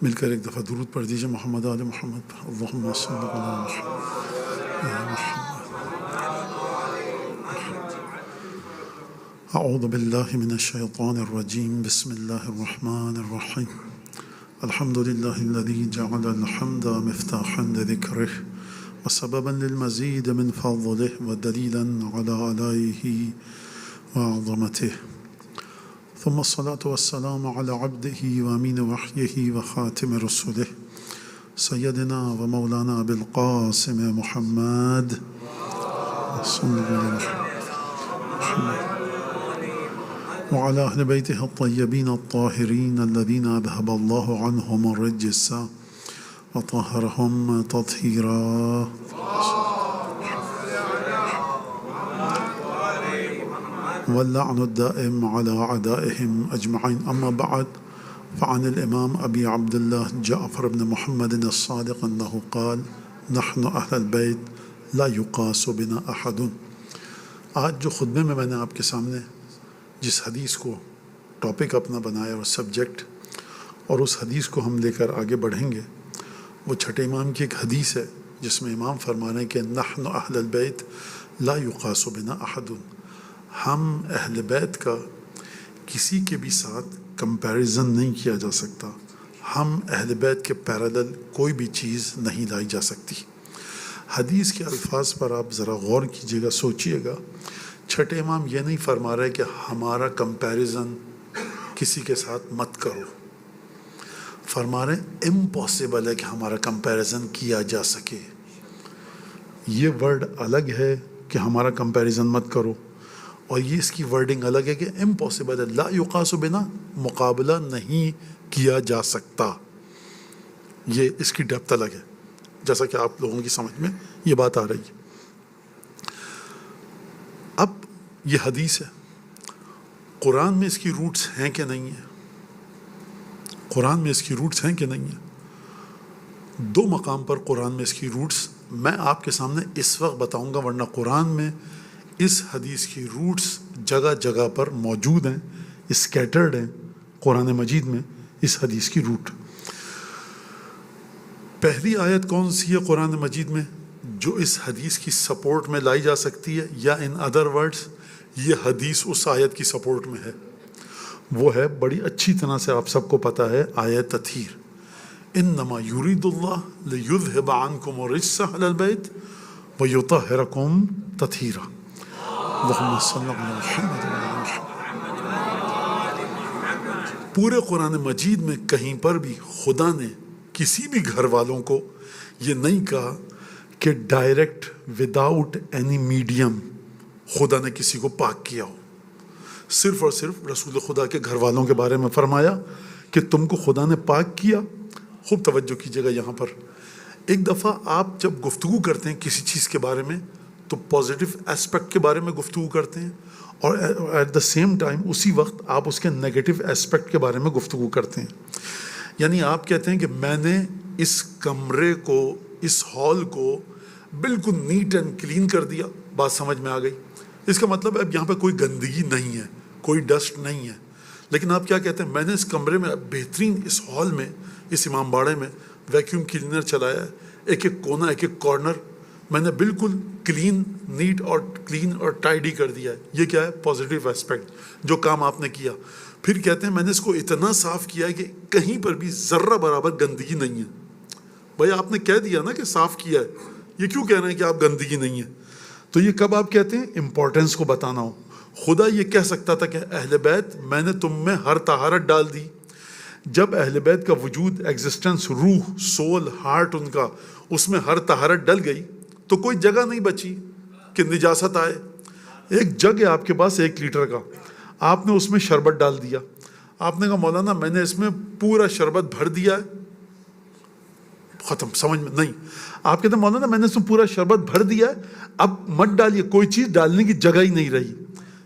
مل کر ایک دفعہ درود پڑھ دیجیے محمد آل محمد پر. اللہم صلی علی محمد یا محمد. اعوذ باللہ من الشیطان الرجیم. بسم اللہ الرحمن الرحیم. الحمد للہ الذی جعل الحمد مفتاحا لذکرہ وسببا للمزید من فضلہ ودلیلا علی آلائہ وعظمتہ. ثم الصلاة والسلام على عبده وامین وحیہ وخاتم رسولہ سیدنا ومولانا ابی القاسم محمد صلی اللہ علیہ وسلم وعلى أهل بيته الطيبين الطاهرين الذين أذهب الله عنهم الرجس وطهرهم تطهيرا. واللعن الدائم على أعدائهم أجمعين. أما بعد، فعن الإمام أبي عبد الله جعفر بن محمد الصادق أنه قال: نحن أهل البيت لا يقاس بنا أحد. آج جو خطبے میں نے آپ کے سامنے جس حدیث کو ٹاپک اپنا بنایا اور سبجیکٹ، اور اس حدیث کو ہم لے کر آگے بڑھیں گے، وہ چھٹے امام کی ایک حدیث ہے جس میں امام فرما رہے ہیں کہ نحن اہل البیت لا یقاس بنا احد. ہم اہل بیت کا کسی کے بھی ساتھ کمپیریزن نہیں کیا جا سکتا. ہم اہل بیت کے پیرالل کوئی بھی چیز نہیں لائی جا سکتی. حدیث کے الفاظ پر آپ ذرا غور کیجیے گا، سوچیے گا. چھٹے امام یہ نہیں فرما رہے کہ ہمارا کمپیریزن کسی کے ساتھ مت کرو. فرما رہے امپاسبل ہے کہ ہمارا کمپیریزن کیا جا سکے. یہ ورڈ الگ ہے کہ ہمارا کمپیریزن مت کرو، اور یہ اس کی ورڈنگ الگ ہے کہ امپاسبل ہے، لا یقاس بنا، مقابلہ نہیں کیا جا سکتا. یہ اس کی ڈیپتھ الگ ہے، جیسا کہ آپ لوگوں کی سمجھ میں یہ بات آ رہی ہے. اب یہ حدیث ہے، قرآن میں اس کی روٹس ہیں کہ نہیں ہیں؟ قرآن میں اس کی روٹس ہیں کہ نہیں ہیں؟ دو مقام پر قرآن میں اس کی روٹس میں آپ کے سامنے اس وقت بتاؤں گا، ورنہ قرآن میں اس حدیث کی روٹس جگہ جگہ پر موجود ہیں، اسکیٹرڈ ہیں قرآن مجید میں اس حدیث کی روٹ. پہلی آیت کون سی ہے قرآن مجید میں جو اس حدیث کی سپورٹ میں لائی جا سکتی ہے، یا ان ادر ورڈز یہ حدیث اس آیت کی سپورٹ میں ہے؟ وہ ہے، بڑی اچھی طرح سے آپ سب کو پتہ ہے، آیت تطہیر. انما یرید اللہ لیذھب عنکم الرجس اہل البیت ویطہرکم تطہیرا. اللہم صلی علی محمد وعلی محمد. پورے قرآن مجید میں کہیں پر بھی خدا نے کسی بھی گھر والوں کو یہ نہیں کہا کہ ڈائریکٹ وداؤٹ اینی میڈیم خدا نے کسی کو پاک کیا ہو. صرف اور صرف رسول خدا کے گھر والوں کے بارے میں فرمایا کہ تم کو خدا نے پاک کیا. خوب توجہ کیجیے گا یہاں پر. ایک دفعہ آپ جب گفتگو کرتے ہیں کسی چیز کے بارے میں تو پازیٹیو اسپیکٹ کے بارے میں گفتگو کرتے ہیں، اور ایٹ دا سیم ٹائم اسی وقت آپ اس کے نیگیٹو اسپیکٹ کے بارے میں گفتگو کرتے ہیں. یعنی آپ کہتے ہیں کہ میں نے اس کمرے کو، اس ہال کو بالکل نیٹ اینڈ کلین کر دیا. بات سمجھ میں آ گئی؟ اس کا مطلب اب یہاں پہ کوئی گندگی نہیں ہے، کوئی ڈسٹ نہیں ہے. لیکن آپ کیا کہتے ہیں؟ میں نے اس کمرے میں بہترین، اس ہال میں، اس امام باڑے میں ویکیوم کلینر چلایا ہے. ایک ایک کونا، ایک ایک کارنر میں نے بالکل کلین، نیٹ اور کلین اور ٹائڈی کر دیا ہے. یہ کیا ہے؟ پازیٹیو اسپیکٹ، جو کام آپ نے کیا. پھر کہتے ہیں میں نے اس کو اتنا صاف کیا ہے کہ کہیں پر بھی ذرہ برابر گندگی نہیں ہے. بھائی آپ نے کہہ دیا نا کہ صاف کیا ہے، یہ کیوں کہہ رہے ہیں کہ آپ گندگی نہیں ہے؟ تو یہ کب آپ کہتے ہیں؟ امپورٹنس کو بتانا ہو. خدا یہ کہہ سکتا تھا کہ اہل بیت میں نے تم میں ہر طہارت ڈال دی. جب اہل بیت کا وجود، ایگزسٹنس، روح، سول، ہارٹ ان کا، اس میں ہر طہارت ڈل گئی تو کوئی جگہ نہیں بچی کہ نجاست آئے. ایک جگ ہے آپ کے پاس 1 لیٹر کا، آپ نے اس میں شربت ڈال دیا. آپ نے کہا مولانا میں نے اس میں پورا شربت بھر دیا ہے، ختم. سمجھ میں نہیں. آپ کہتے ہیں مولانا میں نے اس میں پورا شربت بھر دیا ہے، اب مت ڈالیے، کوئی چیز ڈالنے کی جگہ ہی نہیں رہی.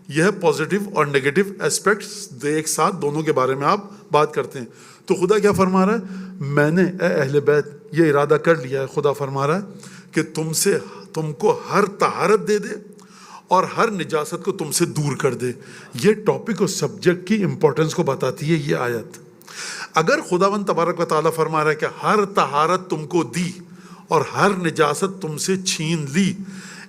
یہ ہے پازیٹیو اور نیگیٹو اسپیکٹس ایک ساتھ، دونوں کے بارے میں آپ بات کرتے ہیں. تو خدا کیا فرما رہا ہے؟ میں نے اے اہل بیت یہ ارادہ کر لیا ہے. خدا فرما رہا ہے کہ تم کو ہر طہارت دے دے اور ہر نجاست کو تم سے دور کر دے. یہ ٹاپک اور سبجیکٹ کی امپورٹنس کو بتاتی ہے یہ آیت. اگر خداوند تبارک و تعالیٰ فرما رہا ہے کہ ہر طہارت تم کو دی اور ہر نجاست تم سے چھین لی،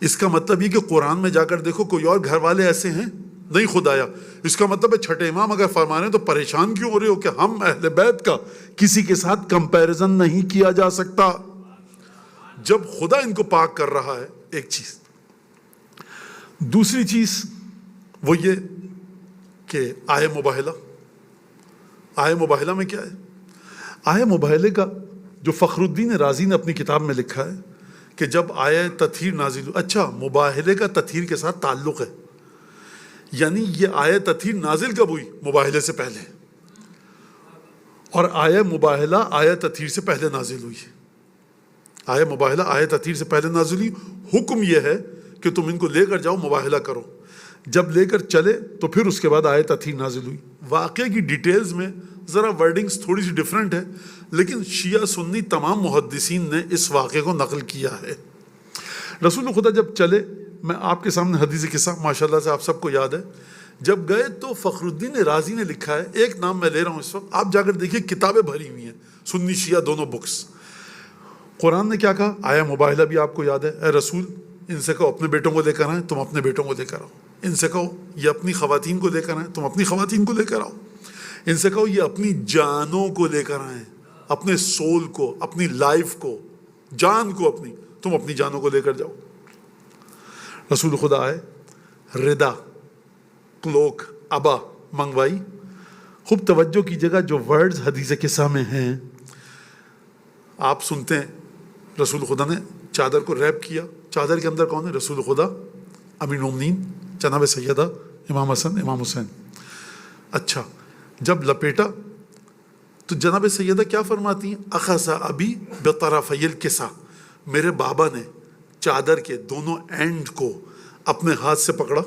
اس کا مطلب یہ کہ قرآن میں جا کر دیکھو کوئی اور گھر والے ایسے ہیں نہیں خدایا. اس کا مطلب ہے چھٹے امام اگر فرما رہے ہیں تو پریشان کیوں ہو رہے ہو کہ ہم اہل بیت کا کسی کے ساتھ کمپیریزن نہیں کیا جا سکتا جب خدا ان کو پاک کر رہا ہے. ایک چیز. دوسری چیز وہ یہ کہ آئے مباہلہ. آئے مباہلہ میں کیا ہے؟ آئے مباہلے کا جو فخر الدین رازی نے اپنی کتاب میں لکھا ہے کہ جب آئے تطہیر نازل ہوئی، اچھا مباہلے کا تطہیر کے ساتھ تعلق ہے، یعنی یہ آئے تطہیر نازل کب ہوئی؟ مباہلے سے پہلے. اور آئے مباہلہ آئے تطہیر سے پہلے نازل ہوئی. آئے مباہلہ آئے تطہیر سے پہلے نازل ہوئی. حکم یہ ہے کہ تم ان کو لے کر جاؤ مباہلہ کرو. جب لے کر چلے تو پھر اس کے بعد آئے تطہیر نازل ہوئی. واقعے کی ڈیٹیلز میں ذرا ورڈنگز تھوڑی سی ڈیفرنٹ ہے، لیکن شیعہ سنی تمام محدثین نے اس واقعے کو نقل کیا ہے. رسول خدا جب چلے، میں آپ کے سامنے حدیث قصہ ماشاءاللہ سے آپ سب کو یاد ہے، جب گئے تو فخر الدین رازی نے لکھا ہے، ایک نام میں لے رہا ہوں اس وقت، آپ جا کر دیکھیے کتابیں بھری ہوئی ہیں سنی شیعہ دونوں بکس. قرآن نے کیا کہا؟ آیا مباہلہ بھی آپ کو یاد ہے. اے رسول ان سے کہو اپنے بیٹوں کو لے کر آئیں، تم اپنے بیٹوں کو لے کر آؤ. ان سے کہو یہ اپنی خواتین کو لے کر آئیں، تم اپنی خواتین کو لے کر آؤ. ان سے کہو یہ اپنی جانوں کو لے کر آئیں، اپنے سول کو، اپنی لائف کو، جان کو اپنی، تم اپنی جانوں کو لے کر جاؤ. رسول خدا آئے، ردا، کلوک، ابا منگوائی. خوب توجہ کیجیے گا جو ورڈز حدیث قصہ میں ہیں. آپ سنتے ہیں رسول خدا نے چادر کو ریپ کیا. چادر کے اندر کون ہے؟ رسول خدا، امیر المومنین جناب سیدہ امام حسن امام حسین. اچھا جب لپیٹا تو جناب سیدہ کیا فرماتی ہیں؟ اخذ ابی بطرفی الکسا، میرے بابا نے چادر کے دونوں اینڈ کو اپنے ہاتھ سے پکڑا.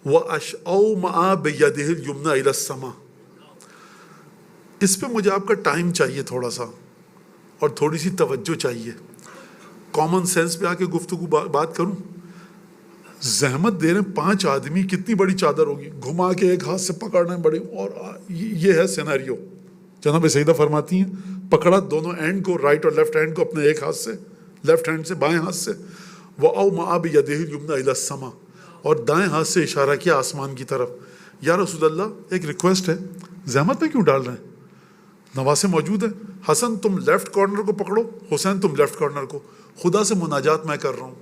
وَأَشْأَوْمَعَ بِيَدِهِ الْيُمْنَى إِلَى السَّمَاءِ. اس پہ مجھے آپ کا ٹائم چاہیے تھوڑا سا، اور تھوڑی سی توجہ چاہیے. کامن سینس پہ آ کے گفتگو بات کروں. زحمت دے رہے ہیں 5 آدمی، کتنی بڑی چادر ہوگی، گھما کے ایک ہاتھ سے پکڑنا ہے بڑی، اور یہ ہے سیناریو. جناب سیدہ فرماتی ہیں پکڑا دونوں اینڈ کو، رائٹ اور لیفٹ ہینڈ کو اپنے ایک ہاتھ سے، لیفٹ ہینڈ سے بائیں ہاتھ سے. وَأَوْمَعَ بِيَدِهِ الْيُمْنَى إِلَى السَّمَاءِ، اور دائیں ہاتھ سے اشارہ کیا آسمان کی طرف. یا رسول اللہ ایک ریکویسٹ ہے، زحمت میں کیوں ڈال رہے ہیں؟ نواسے موجود ہیں. حسن تم لیفٹ کارنر کو پکڑو، حسین تم لیفٹ کارنر کو. خدا سے مناجات میں کر رہا ہوں.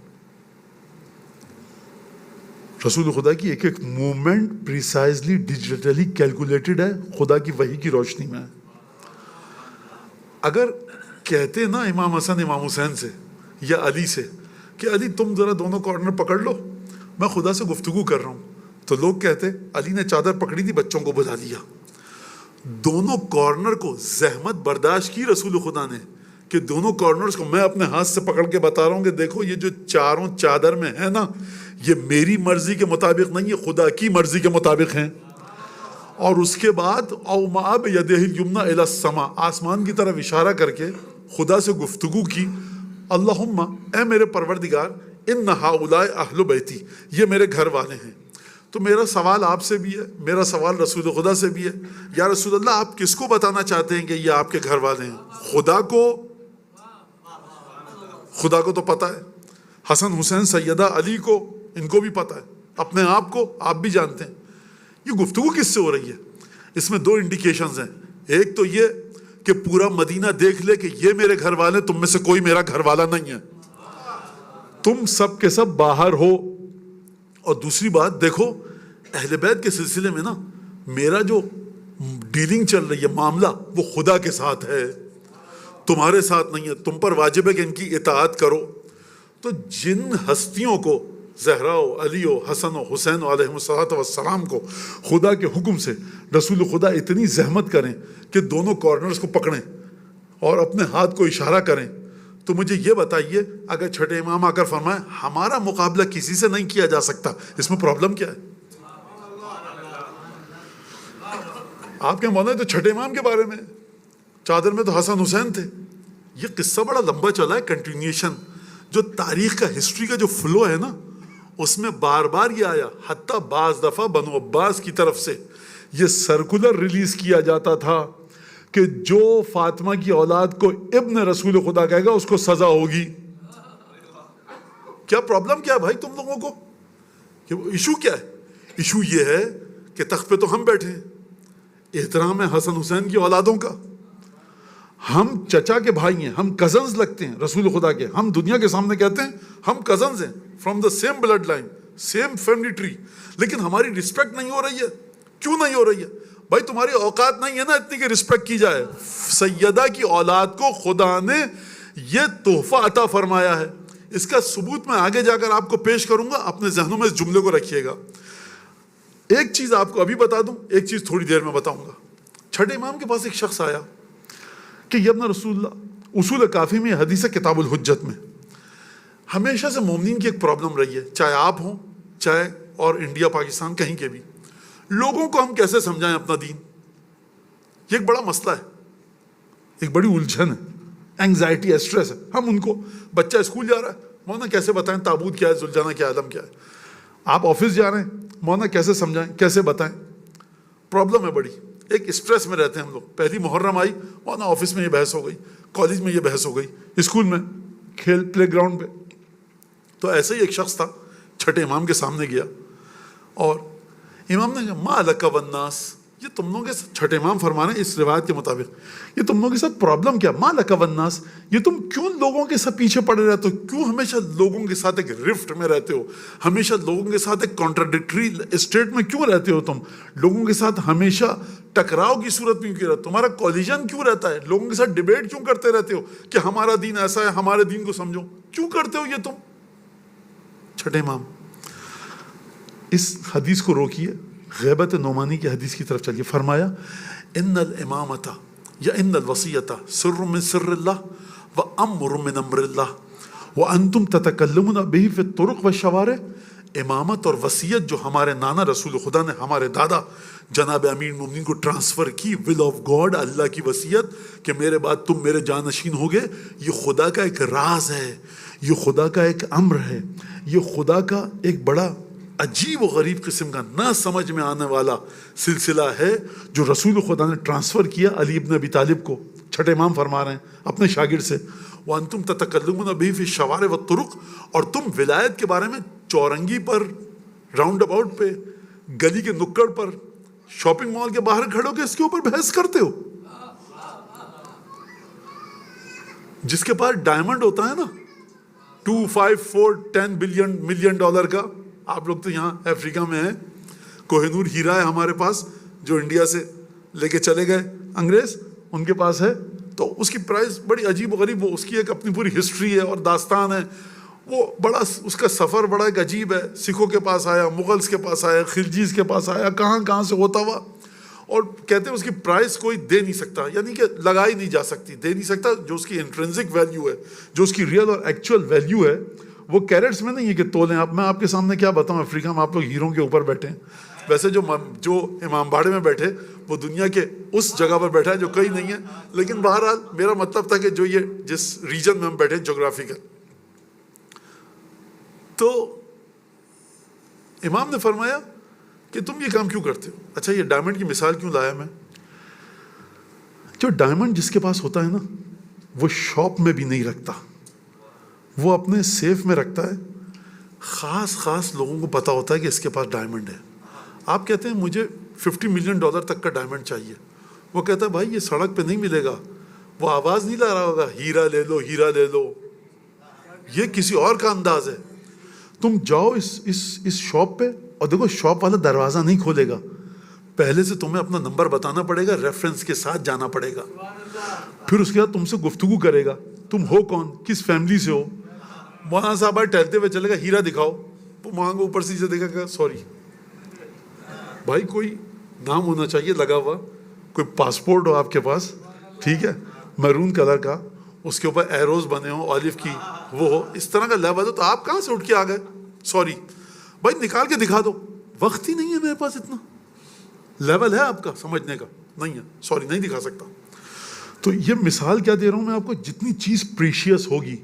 رسول خدا کی ایک ایک موومنٹ پریسائزلی ڈیجیٹلی کیلکولیٹڈ ہے، خدا کی وحی کی روشنی میں. اگر کہتے نا امام حسن امام حسین سے یا علی سے کہ علی تم ذرا دونوں کارنر پکڑ لو، میں خدا سے گفتگو کر رہا ہوں، تو لوگ کہتے علی نے چادر پکڑی تھی، بچوں کو بلا لیا. دونوں کارنر کو زحمت برداشت کی رسول خدا نے کہ دونوں کارنرز کو میں اپنے ہاتھ سے پکڑ کے بتا رہا ہوں کہ دیکھو یہ جو چاروں چادر میں ہے نا، یہ میری مرضی کے مطابق نہیں، یہ خدا کی مرضی کے مطابق ہیں. اور اس کے بعد اومع بیدہ الیمنی الی السماء، آسمان کی طرف اشارہ کر کے خدا سے گفتگو کی. اللہم، اے میرے پروردگار، ان ہؤلاء اہل بیتی، یہ میرے گھر والے ہیں. تو میرا سوال آپ سے بھی ہے، میرا سوال رسول خدا سے بھی ہے. یا رسول اللہ آپ کس کو بتانا چاہتے ہیں کہ یہ آپ کے گھر والے ہیں؟ خدا کو تو پتہ ہے، حسن حسین سیدہ علی کو، ان کو بھی پتہ ہے، اپنے آپ کو آپ بھی جانتے ہیں. یہ گفتگو کس سے ہو رہی ہے؟ اس میں 2 انڈیکیشنز ہیں. ایک تو یہ کہ پورا مدینہ دیکھ لے کہ یہ میرے گھر والے، تم میں سے کوئی میرا گھر والا نہیں ہے، تم سب کے سب باہر ہو. اور دوسری بات دیکھو، اہل بیت کے سلسلے میں نا میرا جو ڈیلنگ چل رہی ہے، معاملہ، وہ خدا کے ساتھ ہے، تمہارے ساتھ نہیں ہے. تم پر واجب ہے کہ ان کی اطاعت کرو. تو جن ہستیوں کو، زہرا و علی و حسن و حسین علیہ السلام کو خدا کے حکم سے رسول خدا اتنی زحمت کریں کہ دونوں کارنرز کو پکڑیں اور اپنے ہاتھ کو اشارہ کریں، تو مجھے یہ بتائیے اگر چھٹے امام آ کر فرمائیں ہمارا مقابلہ کسی سے نہیں کیا جا سکتا، اس میں پرابلم کیا ہے؟ آپ کے مولانا تو چھٹے امام کے بارے میں، چادر میں تو حسن حسین تھے. یہ قصہ بڑا لمبا چلا ہے، کنٹینیوشن. جو تاریخ کا، ہسٹری کا جو فلو ہے نا، اس میں بار بار یہ آیا، حتیٰ بعض دفعہ بنو عباس کی طرف سے یہ سرکولر ریلیز کیا جاتا تھا کہ جو فاطمہ کی اولاد کو ابن رسول خدا کہے گا اس کو سزا ہوگی. کیا پرابلم کیا ہے بھائی تم لوگوں کو؟ ایشو کیا ہے؟ ایشو یہ ہے کہ تخت پہ تو ہم بیٹھے ہیں, احترام ہے حسن حسین کی اولادوں کا, ہم چچا کے بھائی ہیں, ہم کزنز لگتے ہیں رسول خدا کے, ہم دنیا کے سامنے کہتے ہیں ہم کزنز ہیں, from the same blood line, same family tree, لیکن ہماری رسپیکٹ نہیں ہو رہی ہے. کیوں نہیں ہو رہی ہے بھائی؟ تمہاری اوقات نہیں ہے نا اتنی کہ رسپیکٹ کی جائے. سیدہ کی اولاد کو خدا نے یہ تحفہ عطا فرمایا ہے. اس کا ثبوت میں آگے جا کر آپ کو پیش کروں گا, اپنے ذہنوں میں اس جملے کو رکھیے گا. ایک چیز آپ کو ابھی بتا دوں, ایک چیز تھوڑی دیر میں بتاؤں گا. چھٹے امام کے پاس ایک شخص آیا کہ یا ابن رسول اللہ, اصول کافی میں حدیث کتاب الحجت میں ہمیشہ سے مومنین کی ایک پرابلم رہی ہے, چاہے آپ ہوں چاہے اور انڈیا پاکستان کہیں کے بھی, لوگوں کو ہم کیسے سمجھائیں اپنا دین. یہ ایک بڑا مسئلہ ہے, ایک بڑی الجھن ہے, اینگزائٹی ہے, اسٹریس ہے. ہم ان کو, بچہ اسکول جا رہا ہے, مولانا کیسے بتائیں تابوت کیا ہے, ذوالجنہ کیا ہے, عالم کیا ہے. آپ آفس جا رہے ہیں, مولانا کیسے سمجھائیں, کیسے بتائیں. پرابلم ہے بڑی, ایک اسٹریس میں رہتے ہیں ہم لوگ. پہلی محرم آئی, مولانا آفس میں یہ بحث ہو گئی, کالج میں یہ بحث ہو گئی, اسکول میں, کھیل پلے گراؤنڈ پہ. تو ایسے ہی ایک شخص تھا, چھٹے امام کے سامنے گیا اور امام نے کہا ما لک والناس, یہ تم لوگوں کے ساتھ, چھٹے امام فرما رہے ہیں اس روایت کے مطابق, یہ تم لوگوں کے ساتھ پرابلم کیا؟ ما لک والناس, یہ تم کیوں لوگوں کے ساتھ پیچھے پڑے رہتے ہو, کیوں ہمیشہ لوگوں کے ساتھ ایک رفٹ میں رہتے ہو, ہمیشہ لوگوں کے ساتھ ایک کانٹراڈکٹری اسٹیٹ میں کیوں رہتے ہو, تم لوگوں کے ساتھ ہمیشہ ٹکراؤ کی صورت میں کیوں رہتے ہو, تمہارا کولیجن کیوں رہتا ہے, لوگوں کے ساتھ ڈیبیٹ کیوں کرتے رہتے ہو کہ ہمارا دین ایسا ہے, ہمارے دین کو سمجھو, کیوں کرتے ہو یہ تم؟ چھٹے امام اس حدیث کو روکیے, غیبت نعمانی کی حدیث کی طرف چلیے. فرمایا ان الامامۃ یا ان الوصیۃ سر من سر اللہ و امر من امر اللہ وانتم تتکلمون به فی الطرق والشوارع. امامت اور وصیت جو ہمارے نانا رسول خدا نے ہمارے دادا جناب امیر المومنین کو ٹرانسفر کی, ول آف گاڈ, اللہ کی وصیت کہ میرے بعد تم میرے جانشین ہوگے, یہ خدا کا ایک راز ہے, یہ خدا کا ایک امر ہے, یہ خدا کا ایک بڑا عجیب و غریب قسم کا نہ سمجھ میں آنے والا سلسلہ ہے جو رسول خدا نے ٹرانسفر کیا علی ابن ابی طالب کو. چھٹے امام فرما رہے ہیں اپنے شاگرد سے, وانتم تتکلمون به فی الشوارع والطرق, اور تم ولایت کے بارے میں چورنگی پر, راؤنڈ اباؤٹ پہ, گلی کے نکڑ پر, شاپنگ مال کے باہر کھڑے ہو کے اس کے اوپر بحث کرتے ہو. جس کے پاس ڈائمنڈ ہوتا ہے نا 2, 5, 4, 10 ملین ڈالر کا, آپ لوگ تو یہاں افریقہ میں ہیں, کوہ نور ہیرا ہے ہمارے پاس جو انڈیا سے لے کے چلے گئے انگریز, ان کے پاس ہے, تو اس کی پرائز بڑی عجیب و غریب, وہ اس کی ایک اپنی پوری ہسٹری ہے اور داستان ہے, وہ بڑا اس کا سفر بڑا ایک عجیب ہے. سکھوں کے پاس آیا, مغلز کے پاس آیا, خلجیز کے پاس آیا, کہاں سے ہوتا ہوا, اور کہتے ہیں اس کی پرائز کوئی دے نہیں سکتا, یعنی کہ لگائی نہیں جا سکتی, دے نہیں سکتا. جو اس کی انٹرنسک ویلیو ہے, جو اس کی ریئل اور ایکچوئل ویلیو ہے, وہ کیرٹس میں نہیں ہے کہ تولیں. اب میں آپ کے سامنے کیا بتاؤں, افریقہ میں آپ لوگ ہیروں کے اوپر بیٹھے ہیں, ویسے جو امام باڑے میں بیٹھے وہ دنیا کے اس جگہ پر بیٹھا ہے جو کہیں نہیں ہے, لیکن بہرحال میرا مطلب تھا کہ جو یہ جس ریجن میں ہم بیٹھے جغرافیکل. تو امام نے فرمایا کہ تم یہ کام کیوں کرتے ہو. اچھا یہ ڈائمنڈ کی مثال کیوں لایا میں؟ جو ڈائمنڈ جس کے پاس ہوتا ہے نا, وہ شاپ میں بھی نہیں رکھتا, وہ اپنے سیف میں رکھتا ہے. خاص لوگوں کو پتا ہوتا ہے کہ اس کے پاس ڈائمنڈ ہے. آپ کہتے ہیں مجھے $50 ملین تک کا ڈائمنڈ چاہیے, وہ کہتا ہے بھائی یہ سڑک پہ نہیں ملے گا, وہ آواز نہیں لا رہا ہوگا ہیرا لے لو, ہیرا لے لو, یہ کسی اور کا انداز ہے. تم جاؤ اس شاپ پہ اور دیکھو شاپ والا دروازہ نہیں کھولے گا, پہلے سے تمہیں اپنا نمبر بتانا پڑے گا, ریفرنس کے ساتھ جانا پڑے گا, پھر اس کے بعد تم سے گفتگو کرے گا, تم ہو کون, کس فیملی سے ہو. مولانا صاحب ٹہلتے ہوئے چلے گا, ہیرا دکھاؤ, وہ وہاں کو اوپر سے دیکھا گا, سوری بھائی کوئی نام ہونا چاہیے لگا ہوا, کوئی پاسپورٹ ہو آپ کے پاس, ٹھیک ہے, میرون کلر کا, اس کے اوپر ایروز بنے ہوں آلف کی, وہ ہو, اس طرح کا لیول ہو, تو آپ کہاں سے اٹھ کے آ گئے, سوری بھائی نکال کے دکھا دو, وقت ہی نہیں ہے میرے پاس, اتنا لیول ہے آپ کا سمجھنے کا نہیں ہے, سوری نہیں دکھا سکتا. تو یہ مثال کیا دے رہا ہوں میں آپ کو, جتنی چیز پریشیس ہوگی,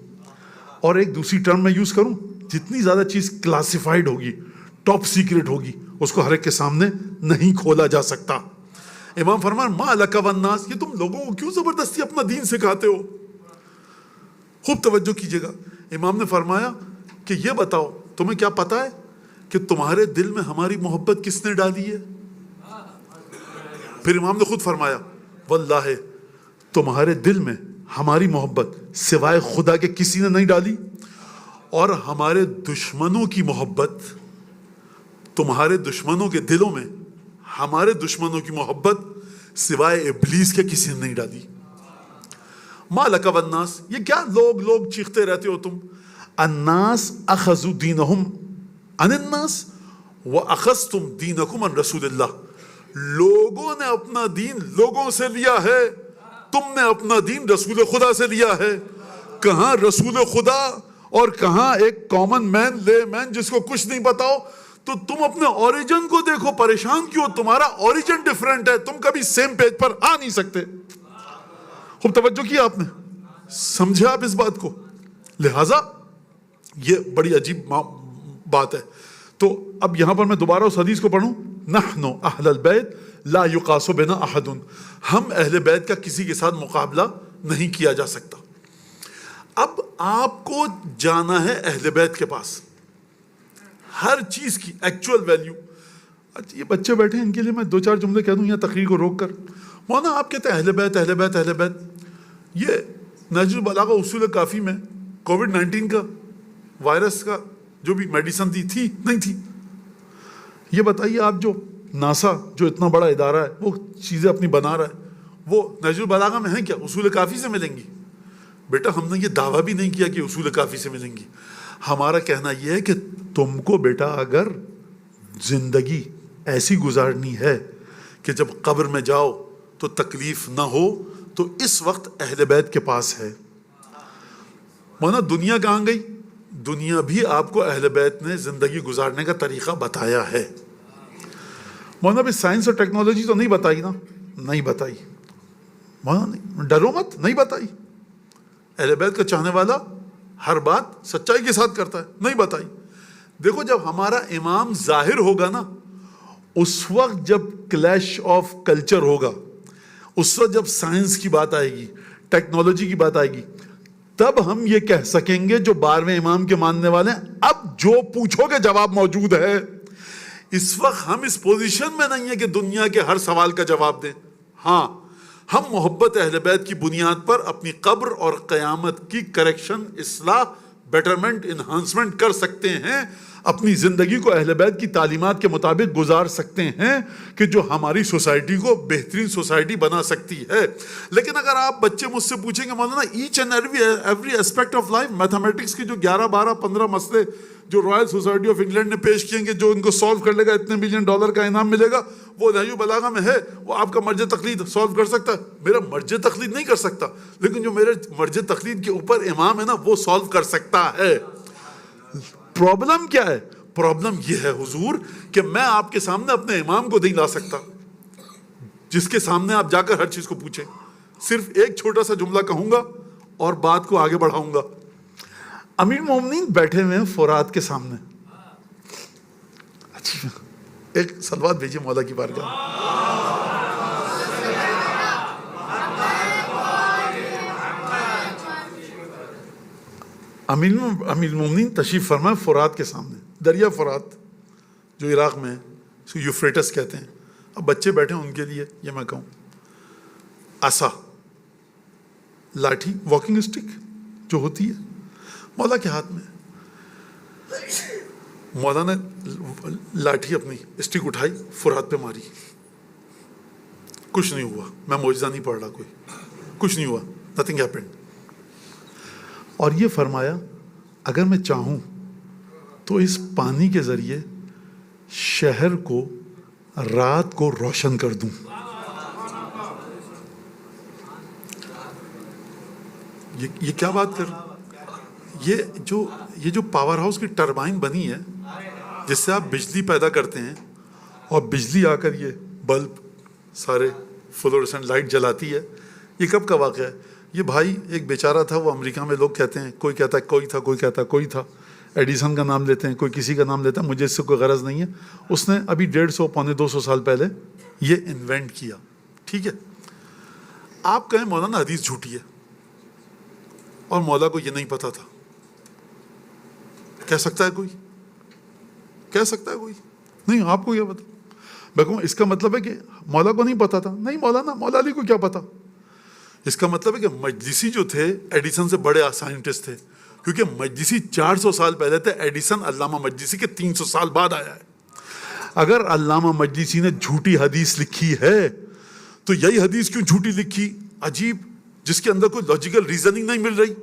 اور ایک دوسری ٹرم میں یوز کروں, جتنی زیادہ چیز کلاسیفائڈ ہوگی, ٹاپ سیکرٹ ہوگی, اس کو ہر ایک کے سامنے نہیں کھولا جا سکتا. امام فرمان ما لک والناس, یہ تم لوگوں کو کیوں زبردستی اپنا دین سکھاتے ہو؟ خوب توجہ کیجیے گا. امام نے فرمایا کہ یہ بتاؤ تمہیں کیا پتا ہے کہ تمہارے دل میں ہماری محبت کس نے ڈالی ہے؟ پھر امام نے خود فرمایا واللہ تمہارے دل میں ہماری محبت سوائے خدا کے کسی نے نہیں ڈالی, اور ہمارے دشمنوں کی محبت, تمہارے دشمنوں کے دلوں میں ہمارے دشمنوں کی محبت سوائے ابلیس کے کسی نے نہیں ڈالی. ما لک والناس, یہ کیا لوگ چیختے رہتے ہو تم؟ الناس اخذوا دینہم عن الناس واخذتم دینکم عن رسول اللہ. لوگوں نے اپنا دین لوگوں سے لیا ہے, تم نے اپنا دین رسول خدا سے لیا ہے. کہاں رسول خدا اور کہاں ایک کامن مین, لے مین جس کو کچھ نہیں بتاؤ. تو تم اپنے اوریجن کو دیکھو, پریشان کیوں؟ تمہارا اوریجن ڈیفرنٹ ہے, تم کبھی سیم پیج پر آ نہیں سکتے. خوب توجہ کیا آپ نے, سمجھے آپ اس بات کو؟ لہذا یہ بڑی عجیب بات ہے. تو اب یہاں پر میں دوبارہ اس حدیث کو پڑھوں, نحن اہل البیت لا یقاس بنا احد, ہم اہل بیت کا کسی کے ساتھ مقابلہ نہیں کیا جا سکتا. اب آپ کو جانا ہے اہل بیت کے پاس, ہر چیز کی ایکچوئل ویلیو. اچھا یہ بچے بیٹھے ہیں, ان کے لیے میں 2-4 جملے کہہ دوں یہاں تقریر کو روک کر. مولانا آپ کہتے ہیں اہل بیت اہل بیت اہل بیت, یہ نہج البلاغہ اصول کافی میں کووڈ-19 کا وائرس کا جو بھی میڈیسن تھی نہیں تھی. یہ بتائیے آپ, جو ناسا جو اتنا بڑا ادارہ ہے وہ چیزیں اپنی بنا رہا ہے, وہ نہج البلاغہ میں ہیں کیا؟ اصول کافی سے ملیں گی؟ بیٹا ہم نے یہ دعویٰ بھی نہیں کیا کہ اصول کافی سے ملیں گی. ہمارا کہنا یہ ہے کہ تم کو بیٹا اگر زندگی ایسی گزارنی ہے کہ جب قبر میں جاؤ تو تکلیف نہ ہو, تو اس وقت اہل بیت کے پاس ہے. مولانا دنیا کہاں گئی؟ دنیا بھی آپ کو اہل بیت نے زندگی گزارنے کا طریقہ بتایا ہے. مولانا بھی سائنس اور ٹیکنالوجی تو نہیں بتائی نا؟ نہیں بتائی. مولانا ڈرو مت, نہیں بتائی. اہل بیت کا چاہنے والا ہر بات سچائی کے ساتھ کرتا ہے, نہیں بتائی. دیکھو جب ہمارا امام ظاہر ہوگا نا, اس وقت جب کلیش آف کلچر ہوگا, اس وقت جب سائنس کی بات آئے گی, ٹیکنالوجی کی بات آئے گی, تب ہم یہ کہہ سکیں گے جو 12ویں امام کے ماننے والے ہیں, اب جو پوچھو گے جواب موجود ہے. اس وقت ہم اس پوزیشن میں نہیں ہیں کہ دنیا کے ہر سوال کا جواب دیں. ہاں ہم محبت اہل بیت کی بنیاد پر اپنی قبر اور قیامت کی کریکشن, اصلاح, بیٹرمنٹ, انہانسمنٹ کر سکتے ہیں. اپنی زندگی کو اہل بیت کی تعلیمات کے مطابق گزار سکتے ہیں کہ جو ہماری سوسائٹی کو بہترین سوسائٹی بنا سکتی ہے. لیکن اگر آپ بچے مجھ سے پوچھیں گے مولانا each and every aspect of life, mathematics کے جو 11, 12, 15 مسئلے جو رائل سوسائٹی آف انگلینڈ نے پیش کیے کہ جو ان کو سالو کر لے گا اتنے $1 بلین کا انعام ملے گا, وہ نہج البلاغہ میں ہے. وہ آپ کا مرج تقلید سالو کر سکتا ہے, میرا مرج تقلید نہیں کر سکتا, لیکن جو میرے مرج تقلید کے اوپر امام ہے نا وہ سالو کر سکتا ہے. پرابلم کیا ہے؟ پرابلم یہ ہے حضور کہ میں آپ کے سامنے اپنے امام کو نہیں لا سکتا جس کے سامنے آپ جا کر ہر چیز کو پوچھیں. صرف ایک چھوٹا سا جملہ کہوں گا اور بات کو آگے بڑھاؤں گا. امیر مومنین بیٹھے ہوئے ہیں فرات کے سامنے, ایک صلوات بھیجیے مولا کی بارگاہ. امیر المومنین تشریف فرمائے فرات کے سامنے, دریا فرات جو عراق میں ہے, اس کو یوفریٹس کہتے ہیں. اب بچے بیٹھے ہیں, ان کے لیے یہ میں کہوں, عصا, لاٹھی, واکنگ اسٹک جو ہوتی ہے مولا کے ہاتھ میں. مولا نے لاٹھی اپنی اسٹک اٹھائی, فرات پہ ماری, کچھ نہیں ہوا. میں معجزہ نہیں پڑھ رہا, کوئی کچھ نہیں ہوا, نتھنگ ہیپنڈ. اور یہ فرمایا اگر میں چاہوں تو اس پانی کے ذریعے شہر کو رات کو روشن کر دوں. یہ کیا بات کر, یہ جو پاور ہاؤس کی ٹربائن بنی ہے جس سے آپ بجلی پیدا کرتے ہیں, اور بجلی آ کر یہ بلب سارے فلورسنٹ لائٹ جلاتی ہے, یہ کب کا واقعہ ہے؟ یہ بھائی ایک بیچارہ تھا, وہ امریکہ میں, لوگ کہتے ہیں, کوئی کہتا ہے کوئی تھا, کوئی کہتا ہے کوئی تھا. ایڈیسن کا نام لیتے ہیں, کوئی کسی کا نام لیتا ہے, مجھے اس سے کوئی غرض نہیں ہے. اس نے ابھی 150 پونے 200 سال پہلے یہ انوینٹ کیا. ٹھیک ہے, آپ کہیں مولانا حدیث جھوٹی ہے اور مولا کو یہ نہیں پتا تھا, کہہ سکتا ہے کوئی؟ کہہ سکتا ہے کوئی؟ نہیں. آپ کو کیا پتا؟ میں کہوں اس کا مطلب ہے کہ مولا کو نہیں پتا تھا. نہیں مولانا, مولا علی کو کیا پتا؟ اس کا مطلب ہے کہ مجلسی جو تھے ایڈیسن سے بڑے سائنٹسٹ تھے, کیونکہ مجلسی 400 سال پہلے تھے, ایڈیسن علامہ مجلسی کے 300 سال بعد آیا ہے. اگر علامہ مجلسی نے جھوٹی حدیث لکھی ہے تو یہی حدیث کیوں جھوٹی لکھی؟ عجیب, جس کے اندر کوئی لاجیکل ریزننگ نہیں مل رہی.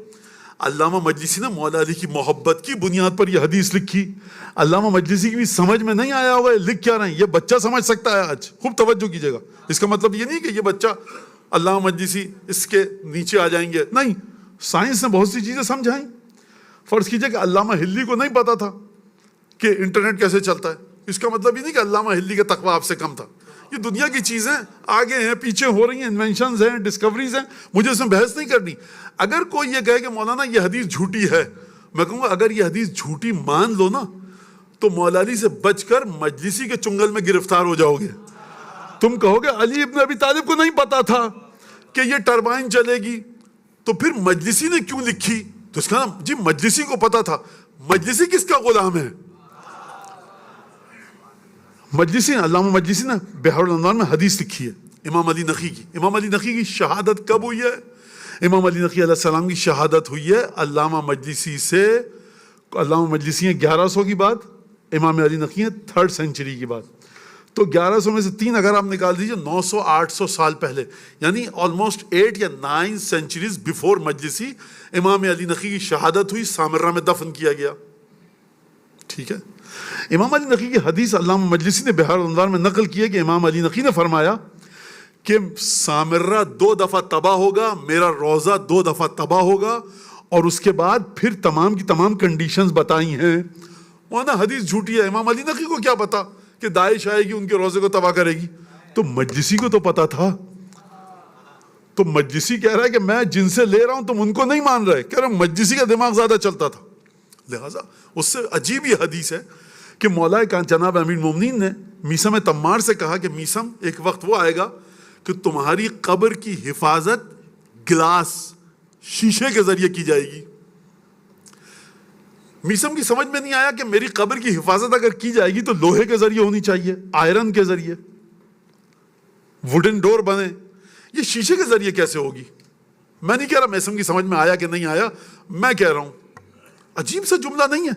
علامہ مجلسی نے مولا علی کی محبت کی بنیاد پر یہ حدیث لکھی. علامہ مجلسی کی بھی سمجھ میں نہیں آیا ہوگا لکھ کیا رہے ہیں, یہ بچہ سمجھ سکتا ہے آج. خوب توجہ کیجیے گا, اس کا مطلب یہ نہیں کہ یہ بچہ علامہ مجلسی اس کے نیچے آ جائیں گے. نہیں, سائنس نے بہت سی چیزیں سمجھائیں. فرض کیجئے کہ علامہ ہلی کو نہیں پتا تھا کہ انٹرنیٹ کیسے چلتا ہے, اس کا مطلب یہ نہیں کہ علامہ ہلی کا تقویٰ آپ سے کم تھا. یہ دنیا کی چیزیں آگے ہیں, پیچھے ہو رہی ہیں, انوینشنز ہیں, ڈسکوریز ہیں, مجھے اس میں بحث نہیں کرنی. اگر کوئی یہ کہے کہ مولانا یہ حدیث جھوٹی ہے, میں کہوں گا اگر یہ حدیث جھوٹی مان لو نا تو مولا علی سے بچ کر مجلسی کے چنگل میں گرفتار ہو جاؤ گے. تم کہو گے علی ابن ابی طالب کو نہیں پتا تھا کہ یہ ٹربائن چلے گی, تو پھر مجلسی نے کیوں لکھی؟ تو اس کا نام جی مجلسی کو پتا تھا. مجلسی کس کا غلام ہے؟ مجلسی, علامہ مجلسی نے بحر الانوار میں حدیث لکھی ہے امام علی نقی کی. امام علی نقی کی شہادت کب ہوئی ہے؟ امام علی نقی علیہ السلام کی شہادت ہوئی ہے علامہ مجلسی سے. علامہ مجلسی ہیں 1100 کی بات, امام علی نقی ہیں 3rd سینچری کی بات. تو 1100 میں سے 3 اگر آپ نکال دیجئے, 900 800 سال پہلے, یعنی آلموسٹ 8 یا 9 سینچریز بیفور مجلسی امام علی نقی کی شہادت ہوئی, سامرہ میں دفن کیا گیا. ٹھیک ہے, امام علی نقی کی حدیث علامہ مجلسی نے بحر الانوار میں نقل کی ہے کہ امام علی نقی نے فرمایا کہ سامرہ 2 دفعہ تباہ ہوگا, میرا روضہ 2 دفعہ تباہ ہوگا, اور اس کے بعد پھر تمام کی تمام کنڈیشنز بتائی ہیں. وہاں حدیث جھوٹی ہے. امام علی نقی کو کیا پتا کہ داعش آئے گی ان کے روزے کو تباہ کرے گی؟ تو مجلسی کو تو پتا تھا. تو مجلسی کہہ رہا ہے کہ میں جن سے لے رہا ہوں تم ان کو نہیں مان رہے. کہہ رہا ہوں مجلسی کا دماغ زیادہ چلتا تھا. لہٰذا اس سے عجیب یہ حدیث ہے کہ مولا جناب امیر المومنین نے میثم تمار سے کہا کہ میثم, ایک وقت وہ آئے گا کہ تمہاری قبر کی حفاظت گلاس, شیشے کے ذریعے کی جائے گی. میثم کی سمجھ میں نہیں آیا کہ میری قبر کی حفاظت اگر کی جائے گی تو لوہے کے ذریعے ہونی چاہیے, آئرن کے ذریعے, ووڈن ڈور بنے, یہ شیشے کے ذریعے کیسے ہوگی؟ میں نہیں کہہ رہا میثم کی سمجھ میں آیا کہ نہیں آیا, میں کہہ رہا ہوں عجیب سا جملہ نہیں ہے.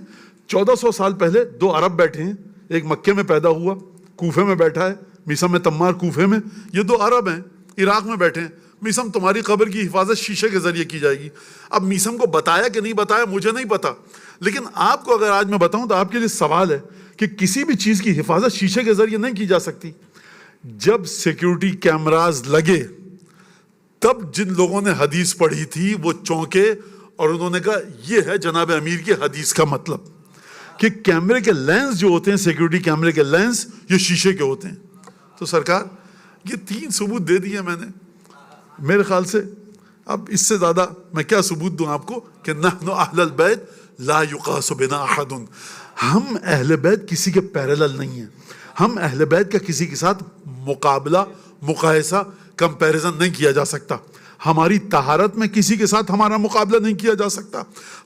1400 سال پہلے 2 عرب بیٹھے ہیں, ایک مکے میں پیدا ہوا, کوفے میں بیٹھا ہے, میثم تمار کوفے میں, یہ 2 عرب ہیں عراق میں بیٹھے ہیں. میثم تمہاری قبر کی حفاظت شیشے کے ذریعے کی جائے گی. اب میثم کو بتایا کہ نہیں بتایا مجھے نہیں پتا, لیکن آپ کو اگر آج میں بتاؤں تو آپ کے لیے سوال ہے کہ کسی بھی چیز کی حفاظت شیشے کے ذریعے نہیں کی جا سکتی. جب سیکیورٹی کیمراز لگے تب جن لوگوں نے حدیث پڑھی تھی وہ چونکے اور انہوں نے کہا یہ ہے جناب امیر کی حدیث کا مطلب, کہ کیمرے کے لینس جو ہوتے ہیں, سیکیورٹی کیمرے کے لینس, یہ شیشے کے ہوتے ہیں. تو سرکار یہ 3 ثبوت دے دیے میں نے, میرے خیال سے اب اس سے زیادہ میں کیا ثبوت دوں آپ کو کہ نحن اہل البیت لا یقاس بنا احد. ہم اہل بیت کسی کے پیرالل نہیں ہیں. ہم اہل بیت کا کسی کے ساتھ مقابلہ, مقایسہ, کمپیریزن نہیں کیا جا سکتا. ہماری طہارت میں کسی کے ساتھ ہمارا مقابلہ نہیں کیا جا سکتا.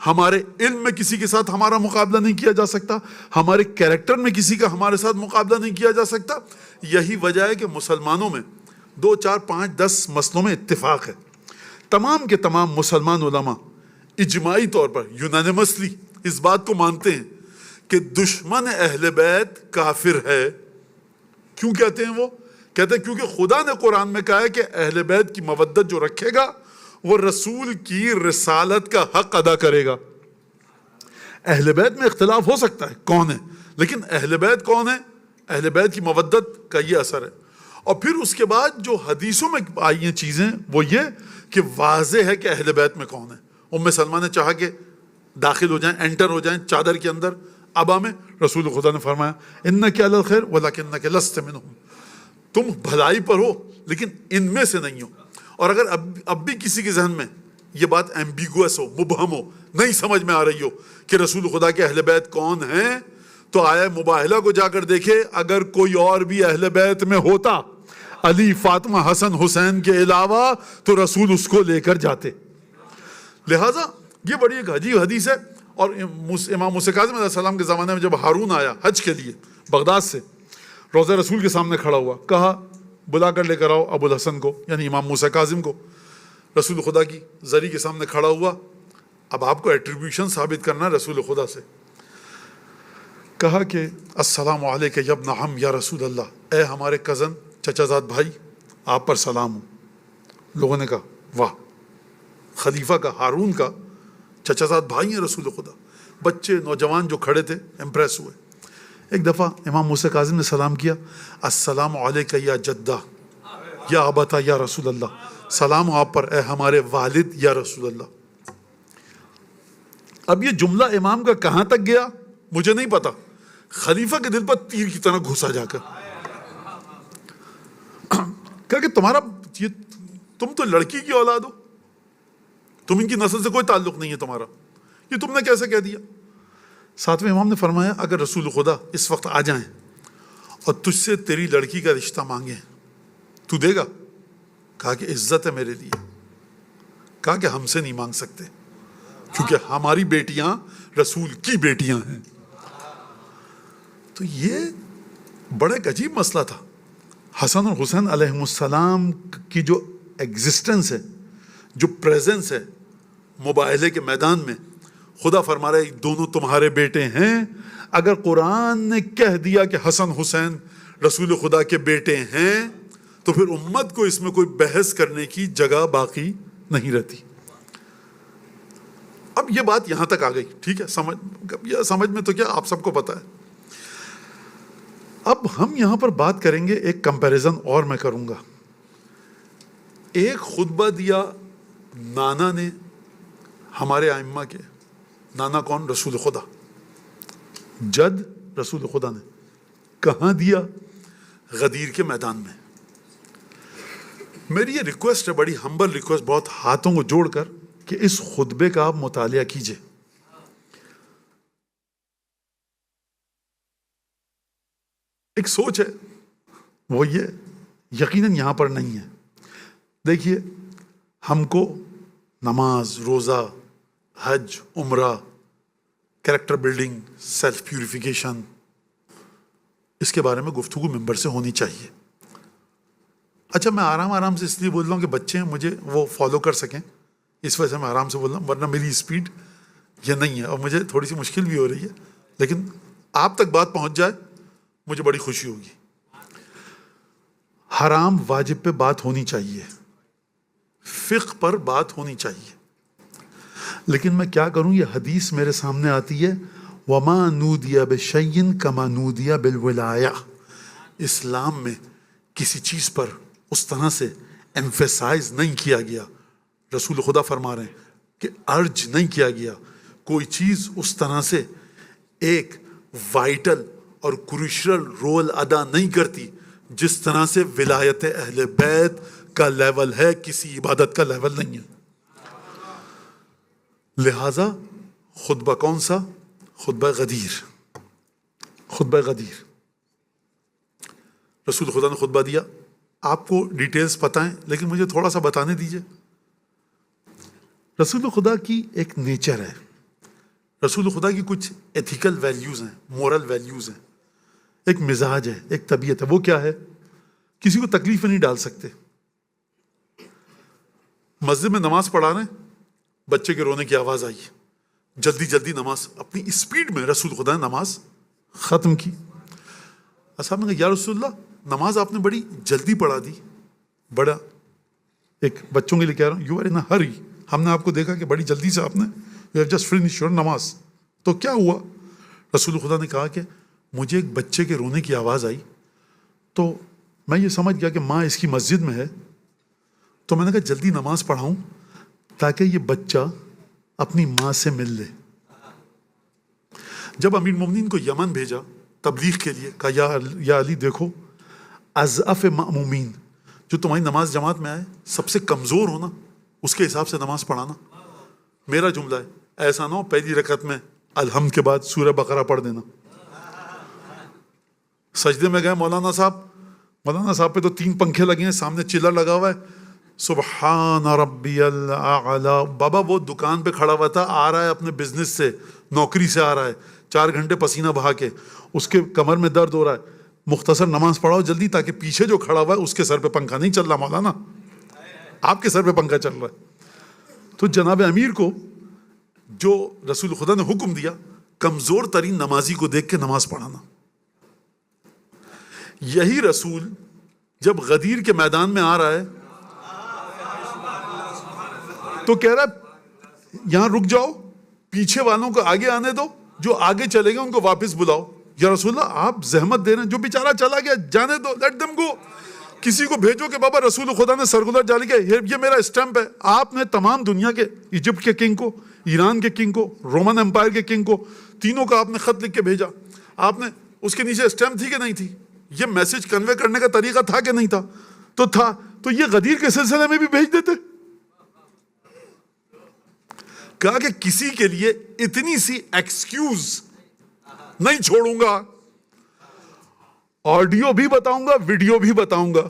ہمارے علم میں کسی کے ساتھ ہمارا مقابلہ نہیں کیا جا سکتا. ہمارے کیریکٹر میں کسی کا ہمارے ساتھ مقابلہ نہیں کیا جا سکتا. یہی وجہ ہے کہ مسلمانوں میں 2 4 5 10 مسئلوں میں اتفاق ہے. تمام کے تمام مسلمان علماء اجماعی طور پر یونانیمسلی اس بات کو مانتے ہیں کہ دشمن اہل بیت کافر ہے. کیوں کہتے ہیں؟ وہ کہتے ہیں کیونکہ خدا نے قرآن میں کہا ہے کہ اہل بیت کی مودت جو رکھے گا وہ رسول کی رسالت کا حق ادا کرے گا. اہل بیت میں اختلاف ہو سکتا ہے کون ہے, لیکن اہل بیت کون ہے؟ اہل بیت کی مودت کا یہ اثر ہے. اور پھر اس کے بعد جو حدیثوں میں آئی ہیں چیزیں وہ یہ کہ واضح ہے کہ اہل بیت میں کون ہے. ام سلمہ نے چاہا کہ داخل ہو جائیں, انٹر ہو جائیں چادر کے اندر ابا میں, رسول خدا نے فرمایا انک علی الخیر ولکنک لست منہم, تم بھلائی پر ہو لیکن ان میں سے نہیں ہو. اور اگر اب بھی کسی کے ذہن میں یہ بات ایمبیگوس ہو, مبہم ہو, نہیں سمجھ میں آ رہی ہو کہ رسول خدا کے اہل بیت کون ہیں, تو آیا مباہلہ کو جا کر دیکھے, اگر کوئی اور بھی اہل بیت میں ہوتا علی, فاطمہ, حسن, حسین کے علاوہ, تو رسول اس کو لے کر جاتے. لہٰذا یہ بڑی ایک عجیب حدیث ہے. اور امام موسیٰ کاظم علیہ السلام کے زمانے میں جب ہارون آیا حج کے لیے بغداد سے, روضہ رسول کے سامنے کھڑا ہوا, کہا بلا کر لے کر آؤ ابو الحسن کو, یعنی امام موسیٰ کاظم کو. رسول خدا کی زری کے سامنے کھڑا ہوا, اب آپ کو ایٹریبیوشن ثابت کرنا ہے رسول خدا سے. کہا کہ السلام علیک یا ابن عم یا رسول اللہ, اے ہمارے کزن, چچا زاد بھائی, آپ پر سلام ہو. لوگوں نے کہا واہ, خلیفہ کا, ہارون کا چچا زاد بھائی ہیں رسول خدا. بچے نوجوان جو کھڑے تھے امپریس ہوئے. ایک دفعہ امام موسیٰ کاظم نے سلام کیا, السلام علیک یا جدہ یا ابتا یا رسول اللہ, سلام آپ پر اے ہمارے والد یا رسول اللہ. اب یہ جملہ امام کا کہاں تک گیا مجھے نہیں پتا, خلیفہ کے دل پر تیر کی طرح گھسا جا کر. کہا کہ تمہارا تم تو لڑکی کی اولاد ہو, تم ان کی نسل سے کوئی تعلق نہیں ہے تمہارا, یہ تم نے کیسے کہہ دیا. ساتویں امام نے فرمایا اگر رسول خدا اس وقت آ جائیں اور تجھ سے تیری لڑکی کا رشتہ مانگیں تو دے گا؟ کہا کہ عزت ہے میرے لیے. کہا کہ ہم سے نہیں مانگ سکتے کیونکہ ہماری بیٹیاں رسول کی بیٹیاں ہیں. تو یہ بڑا ایک عجیب مسئلہ تھا. حسن اور حسین علیہ السلام کی جو ایگزسٹنس ہے, جو پریزنس ہے مباہلے کے میدان میں, خدا فرما رہا ہے دونوں تمہارے بیٹے ہیں. اگر قرآن نے کہہ دیا کہ حسن حسین رسول خدا کے بیٹے ہیں تو پھر امت کو اس میں کوئی بحث کرنے کی جگہ باقی نہیں رہتی. اب یہ بات یہاں تک آ گئی, ٹھیک ہے, سمجھ میں تو کیا آپ سب کو پتا ہے. اب ہم یہاں پر بات کریں گے, ایک کمپیریزن اور میں کروں گا. ایک خطبہ دیا نانا نے, ہمارے ائمہ کے نانا کون؟ رسول خدا, جد رسول خدا نے. کہاں دیا؟ غدیر کے میدان میں. میری یہ ریکویسٹ ہے, بڑی ہمبل ریکویسٹ, بہت ہاتھوں کو جوڑ کر, کہ اس خطبے کا آپ مطالعہ کیجئے. ایک سوچ ہے وہ یہ یقیناً یہاں پر نہیں ہے. دیکھیے, ہم کو نماز, روزہ, حج, عمرہ, کریکٹر بلڈنگ, سیلف پیوریفیکیشن, اس کے بارے میں گفتگو ممبر سے ہونی چاہیے. اچھا, میں آرام سے اس لیے بول رہا ہوں کہ بچے ہیں, مجھے وہ فالو کر سکیں, اس وجہ سے میں آرام سے بول رہا ہوں, ورنہ میری اسپیڈ یہ نہیں ہے اور مجھے تھوڑی سی مشکل بھی ہو رہی ہے. لیکن آپ تک بات پہنچ جائے مجھے بڑی خوشی ہوگی. حرام واجب پہ بات ہونی چاہیے, فقہ پر بات ہونی چاہیے. لیکن میں کیا کروں, یہ حدیث میرے سامنے آتی ہے, وَمَا نُودِيَ بِشَيْءٍ كَمَا نُودِيَ بِالْوِلَایَةِ. اسلام میں کسی چیز پر اس طرح سے ایمفیسائز نہیں کیا گیا, رسول خدا فرما رہے ہیں کہ ارج نہیں کیا گیا, کوئی چیز اس طرح سے ایک وائٹل اور کروشل رول ادا نہیں کرتی جس طرح سے ولایت اہل بیت کا لیول ہے, کسی عبادت کا لیول نہیں ہے. لہذا خطبہ کون سا؟ خطبہ غدیر. خطبہ غدیر رسول خدا نے خطبہ دیا. آپ کو ڈیٹیلز پتہ ہیں لیکن مجھے تھوڑا سا بتانے دیجئے. رسول خدا کی ایک نیچر ہے, رسول خدا کی کچھ ایتھیکل ویلیوز ہیں, مورل ویلیوز ہیں, ایک مزاج ہے, ایک طبیعت ہے. وہ کیا ہے؟ کسی کو تکلیف نہیں ڈال سکتے. مسجد میں نماز پڑھا رہے ہیں, بچے کے رونے کی آواز آئی, جلدی نماز اپنی اسپیڈ میں رسول خدا نے نماز ختم کی. اصحاب نے کہا یا رسول اللہ, نماز آپ نے بڑی جلدی پڑھا دی. بڑا ایک بچوں کے لیے کہہ رہا ہوں, یو آر ان اے ہری. ہم نے آپ کو دیکھا کہ بڑی جلدی سے آپ نے you have just finish your نماز. تو کیا ہوا؟ رسول خدا نے کہا کہ مجھے ایک بچے کے رونے کی آواز آئی تو میں یہ سمجھ گیا کہ ماں اس کی مسجد میں ہے, تو میں نے کہا جلدی نماز پڑھاؤں تاکہ یہ بچہ اپنی ماں سے مل لے. جب امیر المومنین کو یمن بھیجا تبلیغ کے لیے, کہا یا علی دیکھو, اضعف مأمومین, جو تمہاری نماز جماعت میں آئے, سب سے کمزور ہونا اس کے حساب سے نماز پڑھانا. میرا جملہ ہے, ایسا نہ ہو پہلی رکعت میں الحمد کے بعد سورہ بقرہ پڑھ دینا. سجدے میں گئے, مولانا صاحب پہ تو 3 پنکھے لگے ہیں, سامنے چلر لگا ہوا ہے, سبحان ربی الاعلی. بابا وہ دکان پہ کھڑا ہوا تھا, آ رہا ہے اپنے بزنس سے, نوکری سے آ رہا ہے, 4 گھنٹے پسینہ بہا کے, اس کے کمر میں درد ہو رہا ہے. مختصر نماز پڑھاؤ جلدی, تاکہ پیچھے جو کھڑا ہوا ہے اس کے سر پہ پنکھا نہیں چل رہا مولانا, آپ کے سر پہ پنکھا چل رہا ہے. تو جناب امیر کو جو رسول خدا نے حکم دیا, کمزور ترین نمازی کو دیکھ کے نماز پڑھانا. یہی رسول جب غدیر کے میدان میں آ رہا ہے تو کہہ رہا ہے یہاں رک جاؤ, پیچھے والوں کو آگے آنے دو, جو آگے چلے گئے ان کو واپس بلاؤ. یا رسول اللہ آپ زحمت دے رہے ہیں, جو بیچارہ چلا گیا جانے دو, لیٹ دم گو. کسی کو بھیجو کہ بابا رسول خدا نے سرکولر جاری کیا, یہ میرا اسٹمپ ہے. آپ نے تمام دنیا کے, ایجپٹ کے کنگ کو, ایران کے کنگ کو, رومن امپائر کے کنگ کو, تینوں کا آپ نے خط لکھ کے بھیجا. آپ نے اس کے نیچے اسٹمپ تھی کہ نہیں تھی, یہ میسج کنوے کرنے کا طریقہ تھا کہ نہیں تھا, تو تھا. تو یہ غدیر کے سلسلے میں بھی بھیج دیتے. کہا کہ کسی کے لیے اتنی سی ایکسکیوز نہیں چھوڑوں گا, آڈیو بھی بتاؤں گا, ویڈیو بھی بتاؤں گا.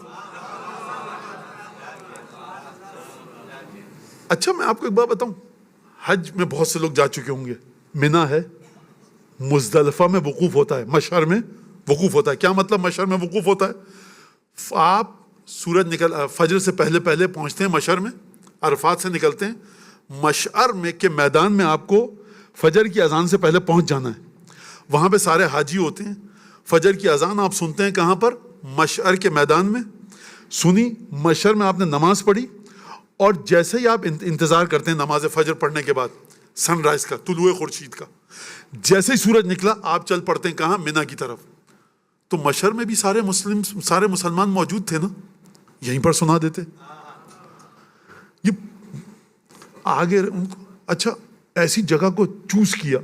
اچھا میں آپ کو ایک بات بتاؤں, حج میں بہت سے لوگ جا چکے ہوں گے. منا ہے, مزدلفہ میں وقوف ہوتا ہے, مشعر میں وقوف ہوتا ہے. کیا مطلب مشعر میں وقوف ہوتا ہے؟ آپ سورج فجر سے پہلے پہنچتے ہیں مشعر میں, عرفات سے نکلتے ہیں, مشعر میں کے میدان میں آپ کو فجر کی اذان سے پہلے پہنچ جانا ہے. وہاں پہ سارے حاجی ہوتے ہیں. فجر کی اذان آپ سنتے ہیں کہاں پر؟ مشعر کے میدان میں. سنی, مشعر میں آپ نے نماز پڑھی, اور جیسے ہی آپ انتظار کرتے ہیں نماز فجر پڑھنے کے بعد سن رائز کا, طلوع خورشید کا, جیسے ہی سورج نکلا آپ چل پڑتے ہیں کہاں؟ منا کی طرف. تو مشعر میں بھی سارے مسلمان موجود تھے نا, یہیں پر سنا دیتے. یہ آگے اچھا ایسی جگہ کو چوز کیا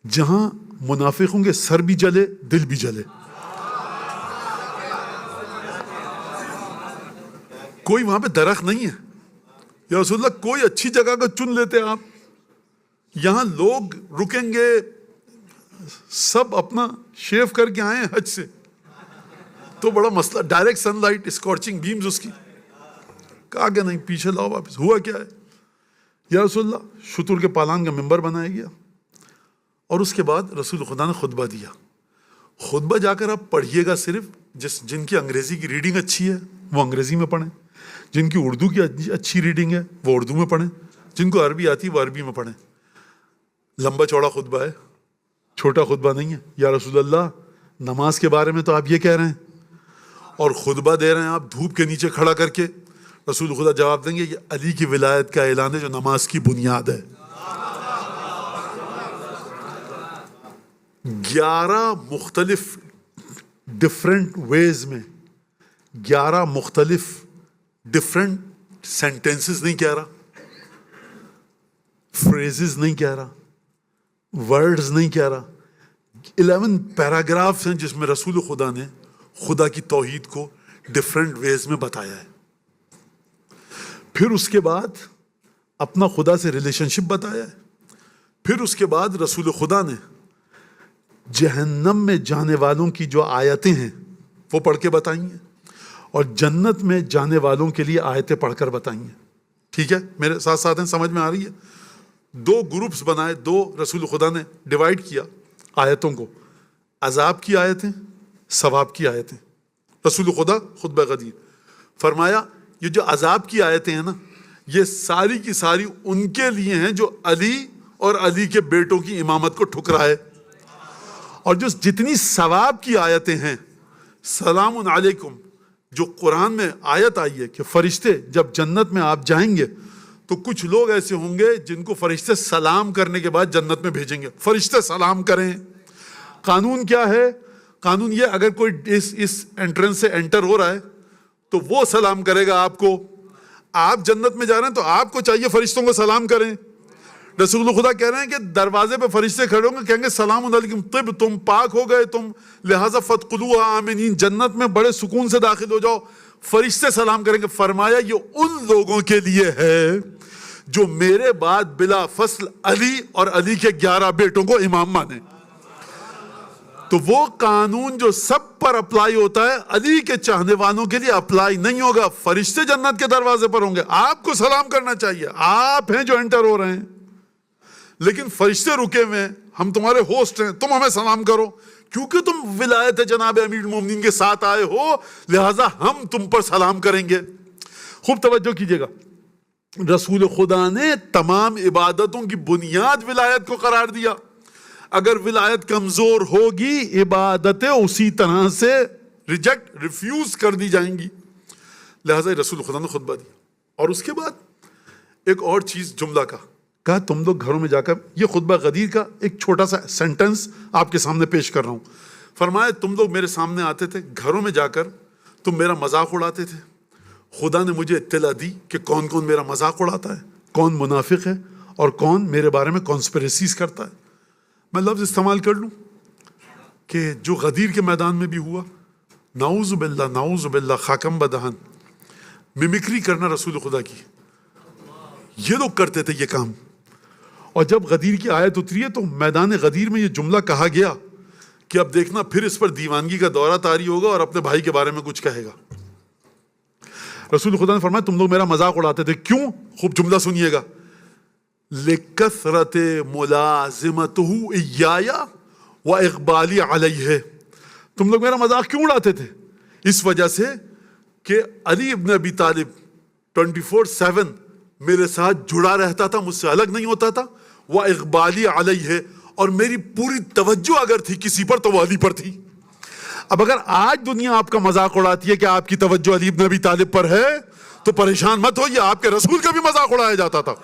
جہاں منافقوں کے سر بھی جلے, دل بھی جلے. کوئی وہاں پہ درخت نہیں ہے. یا رسول اللہ کوئی اچھی جگہ کو چن لیتے آپ, یہاں لوگ رکیں گے, سب اپنا شیو کر کے آئے حج سے, تو بڑا مسئلہ, ڈائریکٹ سن لائٹ, اسکارچنگ بیمز اس کی. کہا کہ نہیں پیچھے لاؤ واپس. ہوا کیا ہے؟ یا رسول اللہ شتر کے پالان کا ممبر بنایا گیا, اور اس کے بعد رسول خدا نے خطبہ دیا. خطبہ جا کر آپ پڑھیے گا, صرف جن کی انگریزی کی ریڈنگ اچھی ہے وہ انگریزی میں پڑھیں, جن کی اردو کی اچھی ریڈنگ ہے وہ اردو میں پڑھیں, جن کو عربی آتی ہے وہ عربی میں پڑھیں. لمبا چوڑا خطبہ ہے, چھوٹا خطبہ نہیں ہے. یا رسول اللہ نماز کے بارے میں تو آپ یہ کہہ رہے ہیں, اور خطبہ دے رہے ہیں آپ دھوپ کے نیچے کھڑا کر کے. رسول خدا جواب دیں گے یہ علی کی ولایت کا اعلان ہے جو نماز کی بنیاد ہے. 11 مختلف ڈفرینٹ ویز میں, 11 مختلف ڈفرینٹ سینٹینسز نہیں کہہ رہا, فریزز نہیں کہہ رہا, ورڈز نہیں کہہ رہا, 11 پیراگرافز ہیں جس میں رسول خدا نے خدا کی توحید کو ڈفرینٹ ویز میں بتایا ہے. پھر اس کے بعد اپنا خدا سے ریلیشن شپ بتایا ہے. پھر اس کے بعد رسول خدا نے جہنم میں جانے والوں کی جو آیتیں ہیں وہ پڑھ کے بتائیں گے, اور جنت میں جانے والوں کے لیے آیتیں پڑھ کر بتائیں گے. ٹھیک ہے, میرے ساتھ ساتھ ہیں, سمجھ میں آ رہی ہے؟ 2 گروپس بنائے, 2 رسول خدا نے ڈیوائیڈ کیا آیتوں کو, عذاب کی آیتیں, ثواب کی آیتیں. رسول خدا خطبہ غدیر فرمایا یہ جو عذاب کی آیتیں ہیں نا, یہ ساری کی ساری ان کے لیے ہیں جو علی اور علی کے بیٹوں کی امامت کو ٹھکرائے. اور جو جتنی ثواب کی آیتیں ہیں, سلام علیکم, جو قرآن میں آیت آئی ہے کہ فرشتے جب جنت میں آپ جائیں گے تو کچھ لوگ ایسے ہوں گے جن کو فرشتے سلام کرنے کے بعد جنت میں بھیجیں گے. فرشتے سلام کریں. قانون کیا ہے؟ قانون یہ, اگر کوئی اس انٹرنس سے انٹر ہو رہا ہے تو وہ سلام کرے گا آپ کو. آپ جنت میں جا رہے ہیں تو آپ کو چاہیے فرشتوں کو سلام کریں. رسول خدا کہہ رہے ہیں کہ دروازے پہ فرشتے کھڑے ہوں گے, کہیں گے سلام علیکم طب, تم پاک ہو گئے تم, لہٰذا فادخلوها آمنین, جنت میں بڑے سکون سے داخل ہو جاؤ. فرشتے سلام کریں گے. فرمایا یہ ان لوگوں کے لیے ہے جو میرے بعد بلا فصل علی اور علی کے 11 بیٹوں کو امام مانے. تو وہ قانون جو سب پر اپلائی ہوتا ہے علی کے چاہنے والوں کے لیے اپلائی نہیں ہوگا. فرشتے جنت کے دروازے پر ہوں گے, آپ کو سلام کرنا چاہیے, آپ ہیں جو انٹر ہو رہے ہیں, لیکن فرشتے رکے ہوئے ہیں, ہم تمہارے ہوسٹ ہیں, تم ہمیں سلام کرو, کیونکہ تم ولایت جناب امیر المومنین کے ساتھ آئے ہو, لہٰذا ہم تم پر سلام کریں گے. خوب توجہ کیجئے گا, رسول خدا نے تمام عبادتوں کی بنیاد ولایت کو قرار دیا. اگر ولایت کمزور ہوگی عبادتیں اسی طرح سے ریجیکٹ ریفیوز کر دی جائیں گی. لہٰذا رسول خدا نے خطبہ دیا, اور اس کے بعد ایک اور چیز جملہ کہا تم لوگ گھروں میں جا کر, یہ خطبہ غدیر کا ایک چھوٹا سا سینٹنس آپ کے سامنے پیش کر رہا ہوں. فرمایا تم لوگ میرے سامنے آتے تھے, گھروں میں جا کر تم میرا مذاق اڑاتے تھے. خدا نے مجھے اطلاع دی کہ کون کون میرا مذاق اڑاتا ہے, کون منافق ہے اور کون میرے بارے میں کانسپریسیز کرتا ہے. میں لفظ استعمال کر لوں کہ جو غدیر کے میدان میں بھی ہوا, نعوذ باللہ خاکم بدہن, میمکری کرنا رسول خدا کی, یہ لوگ کرتے تھے یہ کام. اور جب غدیر کی آیت اتری ہے تو میدان غدیر میں یہ جملہ کہا گیا کہ اب دیکھنا پھر اس پر دیوانگی کا دورہ طاری ہوگا اور اپنے بھائی کے بارے میں کچھ کہے گا. رسول خدا نے فرمایا تم لوگ میرا مذاق اڑاتے تھے, کیوں؟ خوب جملہ سنیے گا, لکثرت ملازمتہ ایایا و اقبالی علیہ. تم لوگ میرا مذاق کیوں اڑاتے تھے؟ اس وجہ سے کہ علی ابن ابی طالب 24/7 میرے ساتھ جڑا رہتا تھا, مجھ سے الگ نہیں ہوتا تھا. وہ اقبالی علیہ, اور میری پوری توجہ اگر تھی کسی پر تو وہ علی پر تھی. اب اگر آج دنیا آپ کا مذاق اڑاتی ہے کہ آپ کی توجہ علی ابن ابی طالب پر ہے تو پریشان مت ہوئیے, آپ کے رسول کا بھی مذاق اڑایا جاتا تھا.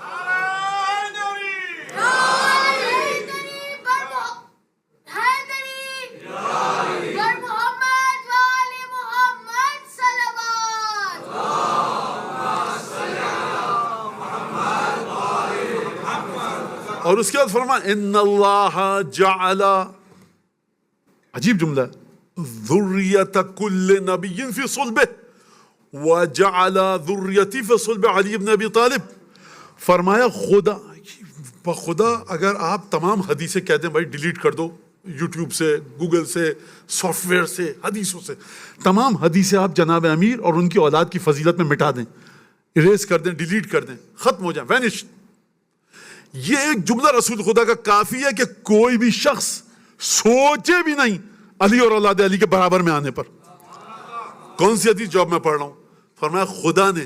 اور اس کے بعد فرمایا ان اللہ جعل, عجیب جملہ, ذریت کل نبی فی صلبہ وجعل ذریتی فی صلب علی بن ابی طالب. فرمایا خدا اگر آپ تمام حدیثیں کہتے ہیں بھائی ڈیلیٹ کر دو یوٹیوب سے, گوگل سے, سافٹ ویئر سے, حدیثوں سے, تمام حدیثیں آپ جناب امیر اور ان کی اولاد کی فضیلت میں مٹا دیں, اریز کر دیں, ڈیلیٹ کر دیں, ختم ہو جائیں, وینش. یہ ایک جملہ رسول خدا کا کافی ہے کہ کوئی بھی شخص سوچے بھی نہیں علی اور اولاد علی کے برابر میں آنے پر. کون سی حدیث جو اب میں پڑھ رہا ہوں؟ فرمایا خدا نے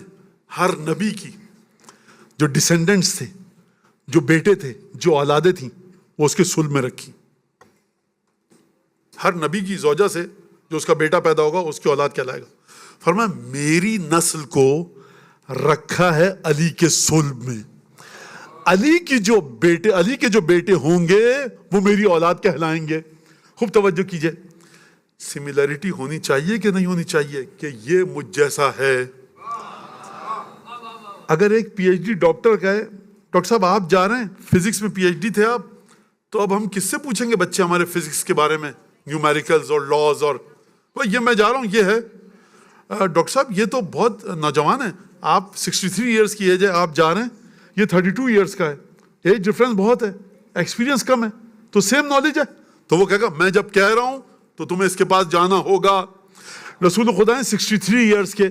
ہر نبی کی جو ڈسینڈنٹس تھے, جو بیٹے تھے, جو اولادیں تھیں, وہ اس کے صلب میں رکھی. ہر نبی کی زوجہ سے جو اس کا بیٹا پیدا ہوگا اس کی اولاد کہلائے گا. فرمایا میری نسل کو رکھا ہے علی کے صلب میں. علی کے جو بیٹے ہوں گے وہ میری اولاد کہلائیں گے. خوب توجہ کیجئے, سملیرٹی ہونی چاہیے کہ نہیں ہونی چاہیے کہ یہ مجھ جیسا ہے. اگر ایک پی ایچ ڈی ڈاکٹر کہے ڈاکٹر صاحب آپ جا رہے ہیں, فزکس میں پی ایچ ڈی تھے آپ, تو اب ہم کس سے پوچھیں گے بچے ہمارے فزکس کے بارے میں, نیومیریکلز اور لاز, اور یہ میں جا رہا ہوں, یہ ہے. ڈاکٹر صاحب یہ تو بہت نوجوان ہے, آپ 63 ایئرس کی ایج ہے, آپ جا رہے ہیں, یہ 32 ایئرس کا ہے, ایج ڈفرنس بہت ہے, ایکسپیرینس کم ہے, تو سیم نالج ہے. تو وہ کہے گا میں جب کہہ رہا ہوں تو تمہیں اس کے پاس جانا ہوگا. رسول خدا نے 63 ایئرس کے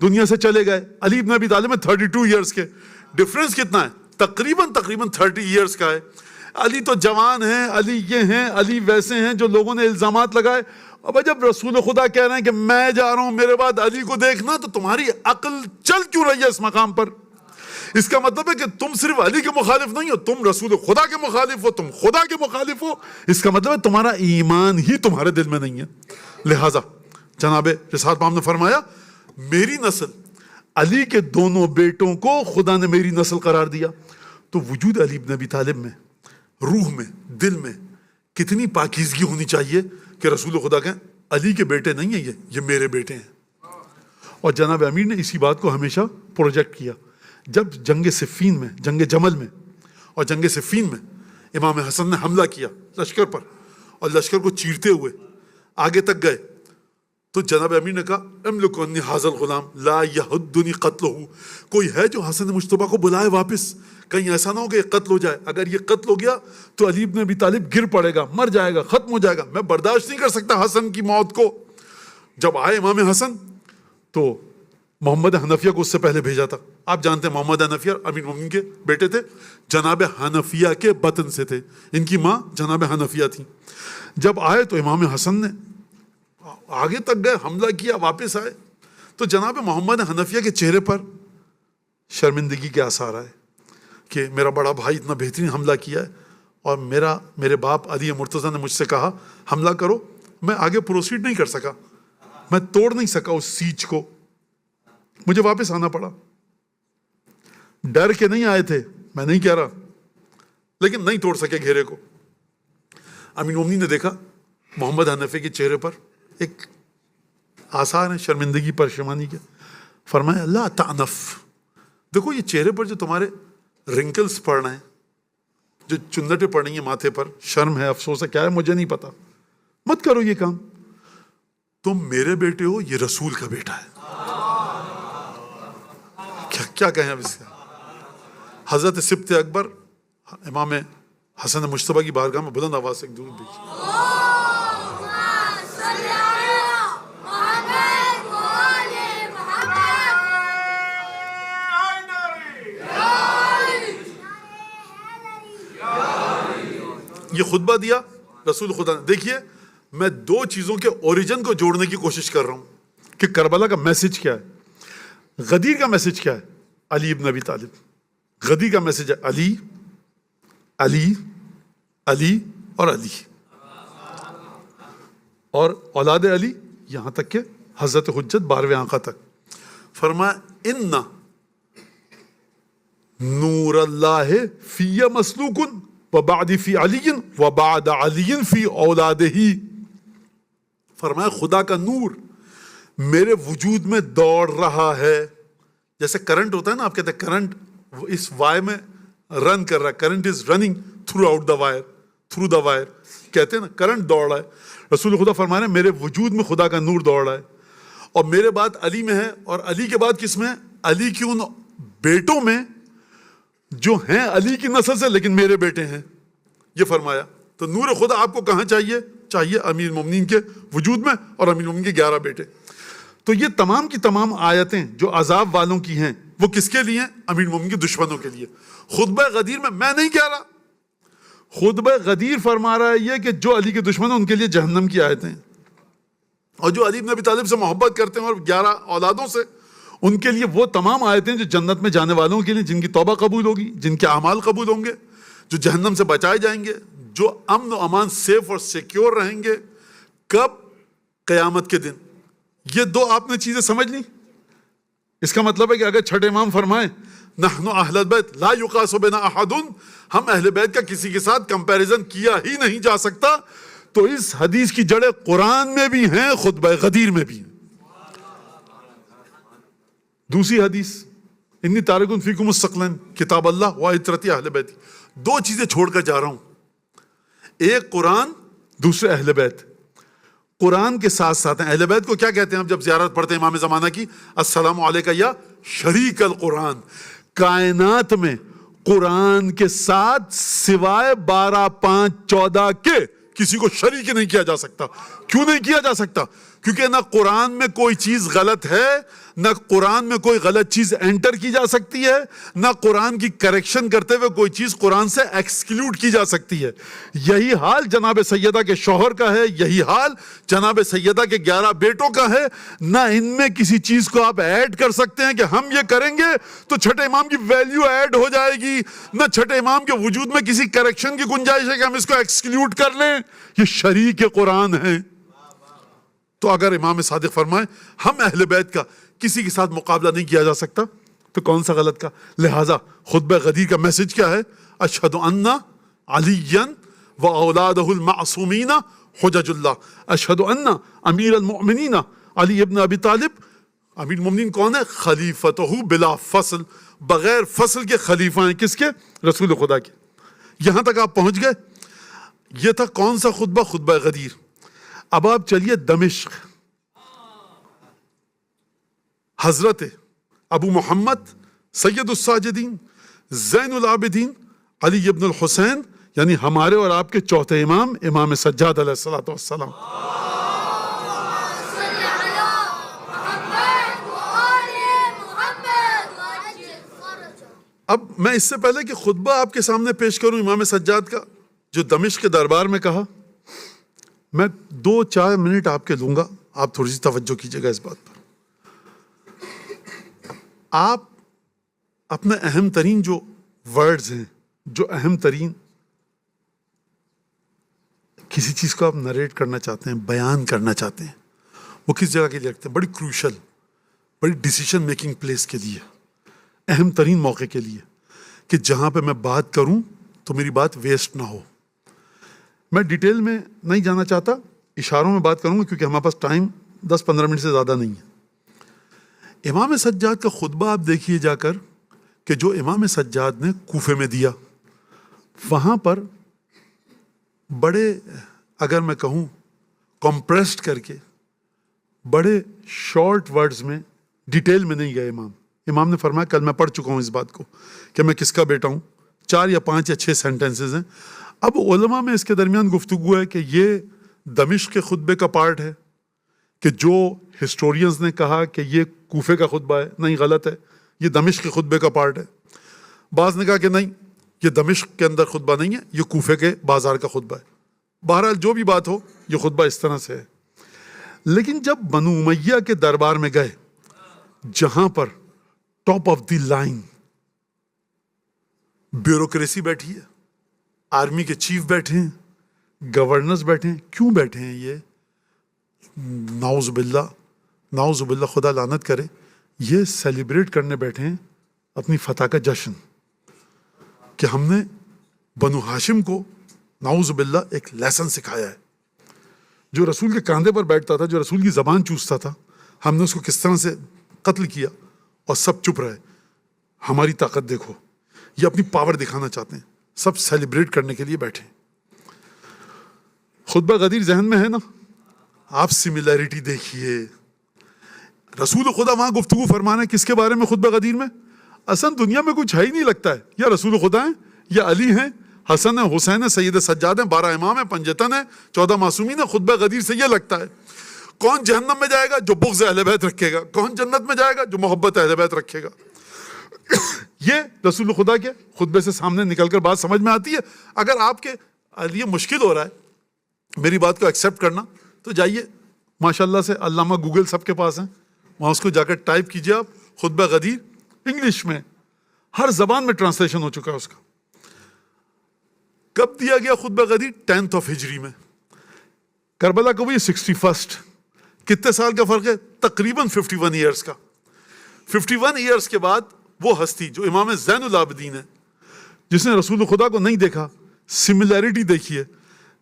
دنیا سے چلے گئے, علی ابن ابی طالب میں 32 ایئرس کے, ڈفرنس کتنا ہے؟ تقریباً 30 ایئرس کا ہے. علی تو جوان ہیں, علی یہ ہیں, علی ویسے ہیں, جو لوگوں نے الزامات لگائے. اب جب رسول خدا کہہ رہے ہیں کہ میں جا رہا ہوں میرے بعد علی کو دیکھنا, تو تمہاری عقل چل کیوں رہی ہے اس مقام پر؟ اس کا مطلب ہے کہ تم صرف علی کے مخالف نہیں ہو, تم رسول خدا کے مخالف ہو, تم خدا کے مخالف ہو. اس کا مطلب ہے تمہارا ایمان ہی تمہارے دل میں نہیں ہے. لہٰذا جناب رسالت پاک نے فرمایا میری نسل, علی کے دونوں بیٹوں کو خدا نے میری نسل قرار دیا. تو وجود علی ابن ابی طالب میں, روح میں, دل میں کتنی پاکیزگی ہونی چاہیے کہ رسول خدا کہیں علی کے بیٹے نہیں ہیں, یہ میرے بیٹے ہیں. اور جناب امیر نے اسی بات کو ہمیشہ پروجیکٹ کیا. جب جنگ صفین میں, جنگ جمل میں اور جنگ صفین میں امام حسن نے حملہ کیا لشکر پر, اور لشکر کو چیرتے ہوئے آگے تک گئے, تو جناب امیر نے کہا املک عنی ھذا الغلام لا یحدنی قتلہ، کوئی ہے جو حسن مجتبیٰ کو بلائے واپس، کہیں ایسا نہ ہو کہ یہ قتل ہو جائے، اگر یہ قتل ہو گیا تو علی بن ابی طالب گر پڑے گا، مر جائے گا، ختم ہو جائے گا، میں برداشت نہیں کر سکتا حسن کی موت کو۔ جب آئے امام حسن تو محمد حنفیہ کو اس سے پہلے بھیجا تھا، آپ جانتے ہیں محمد حنفیہ امیر المومنین کے بیٹے تھے، جناب حنفیہ کے بطن سے تھے، ان کی ماں جناب حنفیہ تھی۔ جب آئے تو امام حسن نے آگے تک گئے، حملہ کیا، واپس آئے تو جناب محمد حنفیہ کے چہرے پر شرمندگی کے آثار آئے کہ میرا بڑا بھائی اتنا بہترین حملہ کیا ہے اور میرے باپ علی مرتضیٰ نے مجھ سے کہا حملہ کرو، میں آگے پروسیڈ نہیں کر سکا، میں توڑ نہیں سکا اس سیج کو، مجھے واپس آنا پڑا۔ ڈر کے نہیں آئے تھے، میں نہیں کہہ رہا، لیکن نہیں توڑ سکے گھیرے کو۔ امیر المومنین نے دیکھا محمد حنفی کے چہرے پر ایک آثار ہیں شرمندگی پشیمانی کے، فرمایا لا تعنف، دیکھو یہ چہرے پر جو تمہارے رنکلز پڑ رہے ہیں، جو چنڈٹیں پڑ رہی ہیں ماتھے پر، شرم ہے، افسوس ہے، کیا ہے مجھے نہیں پتا، مت کرو یہ کام، تم میرے بیٹے ہو، یہ رسول کا بیٹا ہے۔ کیا کہیں اب اس کا؟ حضرت سبط اکبر امام حسن مجتبیٰ کی بارگاہ میں بلند آواز سے ایک درود بھیجی۔ یہ خطبہ دیا رسول خدا نے۔ دیکھیے میں دو چیزوں کے اوریجن کو جوڑنے کی کوشش کر رہا ہوں کہ کربلا کا میسج کیا ہے، غدیر کا میسج کیا ہے، علی ابن ابی طالب، غدیر کا میسج ہے علی علی علی اور علی، اور اولاد علی یہاں تک کہ حضرت حجت 12ویں آقا تک۔ فرمایا ان نور اللہ فی مسلوک وبعد فی علی وبعد علی فی اولادہ، فرمایا خدا کا نور میرے وجود میں دوڑ رہا ہے، جیسے کرنٹ ہوتا ہے نا، آپ کہتے ہیں کرنٹ اس وائر میں رن کر رہا ہے، current is running through out the wire, through the wire کہتے ہیں نا، کرنٹ دوڑ رہا ہے۔ رسول خدا فرما رہے ہیں میرے وجود میں خدا کا نور دوڑ رہا ہے، اور میرے بعد علی میں ہے، اور علی کے بعد کس میں ہے؟ علی کی ان بیٹوں میں جو ہیں علی کی نسل سے لیکن میرے بیٹے ہیں، یہ فرمایا۔ تو نور خدا آپ کو کہاں چاہیے؟ چاہیے امیر المومنین کے وجود میں، اور امیر المومنین کے 11 بیٹے۔ تو یہ تمام کی تمام آیتیں جو عذاب والوں کی ہیں وہ کس کے لیے ہیں؟ امیر المومنین کے دشمنوں کے لیے۔ خطبہ غدیر میں نہیں کہہ رہا، خطبہ غدیر فرما رہا ہے یہ کہ جو علی کے دشمن ہیں ان کے لیے جہنم کی آیتیں ہیں، اور جو علی بن ابی طالب سے محبت کرتے ہیں اور 11 اولادوں سے، ان کے لیے وہ تمام آیتیں جو جنت میں جانے والوں کے لیے، جن کی توبہ قبول ہوگی، جن کے اعمال قبول ہوں گے، جو جہنم سے بچائے جائیں گے، جو امن و امان، سیف اور سیکیور رہیں گے۔ کب؟ قیامت کے دن۔ یہ دو آپ نے چیزیں سمجھ لی۔ اس کا مطلب ہے کہ اگر چھٹے امام فرمائیں نحن اہل البیت لا یقاس بنا احد، ہم اہل بیت کا کسی کے ساتھ کمپیریزن کیا ہی نہیں جا سکتا، تو اس حدیث کی جڑیں قرآن میں بھی ہیں، خطبہ غدیر میں بھی ہیں۔ دوسری حدیث انی تارک فیکم الثقلین کتاب اللہ و عترتی اہل بیت، دو چیزیں چھوڑ کر جا رہا ہوں، ایک قرآن، دوسرے اہل بیت۔ قرآن کے ساتھ ساتھ ہیں اہل بیت کو کیا کہتے ہیں ہم جب زیارت پڑھتے ہیں امام زمانہ کی؟ السلام علیکہ یا شریک القرآن۔ کائنات میں قرآن کے ساتھ سوائے 12 5 14 کے کسی کو شریک نہیں کیا جا سکتا۔ کیوں نہیں کیا جا سکتا؟ کیونکہ نہ قرآن میں کوئی چیز غلط ہے، نہ قرآن میں کوئی غلط چیز انٹر کی جا سکتی ہے، نہ قرآن کی کریکشن کرتے ہوئے کوئی چیز قرآن سے ایکسکلوڈ کی جا سکتی ہے۔ یہی حال جناب سیدہ کے شوہر کا ہے، یہی حال جناب سیدہ کے 11 بیٹوں کا ہے۔ نہ ان میں کسی چیز کو آپ ایڈ کر سکتے ہیں کہ ہم یہ کریں گے تو چھٹے امام کی ویلیو ایڈ ہو جائے گی، نہ چھٹے امام کے وجود میں کسی کریکشن کی گنجائش ہے کہ ہم اس کو ایکسکلوڈ کر لیں۔ یہ شریک قرآن ہے۔ تو اگر امام صادق فرمائے ہم اہل بیت کا کسی کے ساتھ مقابلہ نہیں کیا جا سکتا تو کون سا غلط کا؟ لہٰذا خطبہ غدیر کا میسج کیا ہے؟ اشہد ان علی و اولادہ المعصومین حجج اللہ، اشہد ان امیر المؤمنین علی ابن ابی طالب، امیر المؤمنین کون ہے؟ خلیفتہ بلا فصل، بغیر فصل کے خلیفہ ہیں، کس کے؟ رسول خدا کے۔ یہاں تک آپ پہنچ گئے۔ یہ تھا کون سا خطبہ؟ خطبہ غدیر۔ اب آپ چلیے دمشق۔ حضرت ابو محمد سید الساجدین زین العابدین علی ابن الحسین، یعنی ہمارے اور آپ کے چوتھے امام، امام سجاد علیہ الصلوۃ والسلام. اب میں اس سے پہلے کہ خطبہ آپ کے سامنے پیش کروں امام سجاد کا جو دمشق کے دربار میں کہا، میں 2-4 منٹ آپ کے لوں گا. آپ تھوڑی سی توجہ کیجیے گا اس بات پر. آپ اپنے اہم ترین جو ورڈز ہیں، جو اہم ترین کسی چیز کو آپ نریٹ کرنا چاہتے ہیں، بیان کرنا چاہتے ہیں، وہ کس جگہ کے لیے رکھتے ہیں؟ بڑی کروشل، بڑی ڈیسیشن میکنگ پلیس کے لیے، اہم ترین موقع کے لیے، کہ جہاں پہ میں بات کروں تو میری بات ویسٹ نہ ہو. میں ڈیٹیل میں نہیں جانا چاہتا، اشاروں میں بات کروں گا کیونکہ ہمارے پاس ٹائم 10-15 منٹ سے زیادہ نہیں ہے. امام سجاد کا خطبہ آپ دیکھیے جا کر کہ جو امام سجاد نے کوفے میں دیا، وہاں پر بڑے، اگر میں کہوں کمپریسڈ کر کے، بڑے شارٹ ورڈز میں، ڈیٹیل میں نہیں گئے. امام نے فرمایا، کل میں پڑھ چکا ہوں اس بات کو کہ میں کس کا بیٹا ہوں. 4 یا 5 یا 6 سینٹنسز ہیں. اب علماء میں اس کے درمیان گفتگو ہے کہ یہ دمشق کے خطبے کا پارٹ ہے، کہ جو ہسٹورینز نے کہا کہ یہ کوفے کا خطبہ ہے، نہیں، غلط ہے، یہ دمشق کے خطبے کا پارٹ ہے. بعض نے کہا کہ نہیں، یہ دمشق کے اندر خطبہ نہیں ہے، یہ کوفے کے بازار کا خطبہ ہے. بہرحال جو بھی بات ہو، یہ خطبہ اس طرح سے ہے. لیکن جب بنو امیہ کے دربار میں گئے، جہاں پر top of the line bureaucracy بیٹھی ہے، آرمی کے چیف بیٹھے ہیں، گورنرز بیٹھے ہیں. کیوں بیٹھے ہیں یہ؟ نعوذ باللہ، خدا لعنت کرے، یہ سیلیبریٹ کرنے بیٹھے ہیں اپنی فتح کا جشن، کہ ہم نے بنو ہاشم کو نعوذ باللہ ایک لیسن سکھایا ہے. جو رسول کے کاندھے پر بیٹھتا تھا، جو رسول کی زبان چوستا تھا، ہم نے اس کو کس طرح سے قتل کیا اور سب چپ رہے. ہماری طاقت دیکھو. یہ اپنی پاور دکھانا چاہتے ہیں، سب سیلیبریٹ کرنے کے لیے بیٹھے. خطبہ غدیر ذہن میں ہے نا؟ آپ سملیرٹی دیکھیے. رسول خدا وہاں گفتگو فرمانا کس کے بارے میں خطبہ غدیر میں؟ اصل دنیا میں کچھ ہے ہی نہیں لگتا ہے. یا رسول خدا ہیں، یا علی ہیں، حسن ہیں، حسین ہیں، سید سجاد ہیں، 12 امام ہیں، پنجتن ہیں، 14 معصومین ہیں. خطبہ غدیر سے یہ لگتا ہے کون جہنم میں جائے گا؟ جو بغض اہل بیت رکھے گا. کون جنت میں جائے گا؟ جو محبت اہل بیت رکھے گا. یہ رسول خدا کے خطبے سے سامنے نکل کر بات سمجھ میں آتی ہے. اگر آپ کے لیے مشکل ہو رہا ہے میری بات کو ایکسیپٹ کرنا، تو جائیے ماشاءاللہ سے علامہ گوگل سب کے پاس ہیں، وہاں اس کو جا کر ٹائپ کیجیے آپ، خطبہ غدیر، انگلش میں ہر زبان میں ٹرانسلیشن ہو چکا ہے اس کا. کب دیا گیا خطبہ غدیر؟ 10 ہجری میں. کربلا کو بھی 61. کتنے سال کا فرق ہے؟ تقریباً 51 ایئرس کا. 51 ایئرس کے بعد وہ ہستی جو امام زین العابدین ہے، جس نے رسول خدا کو نہیں دیکھا، سملیرٹی دیکھیے.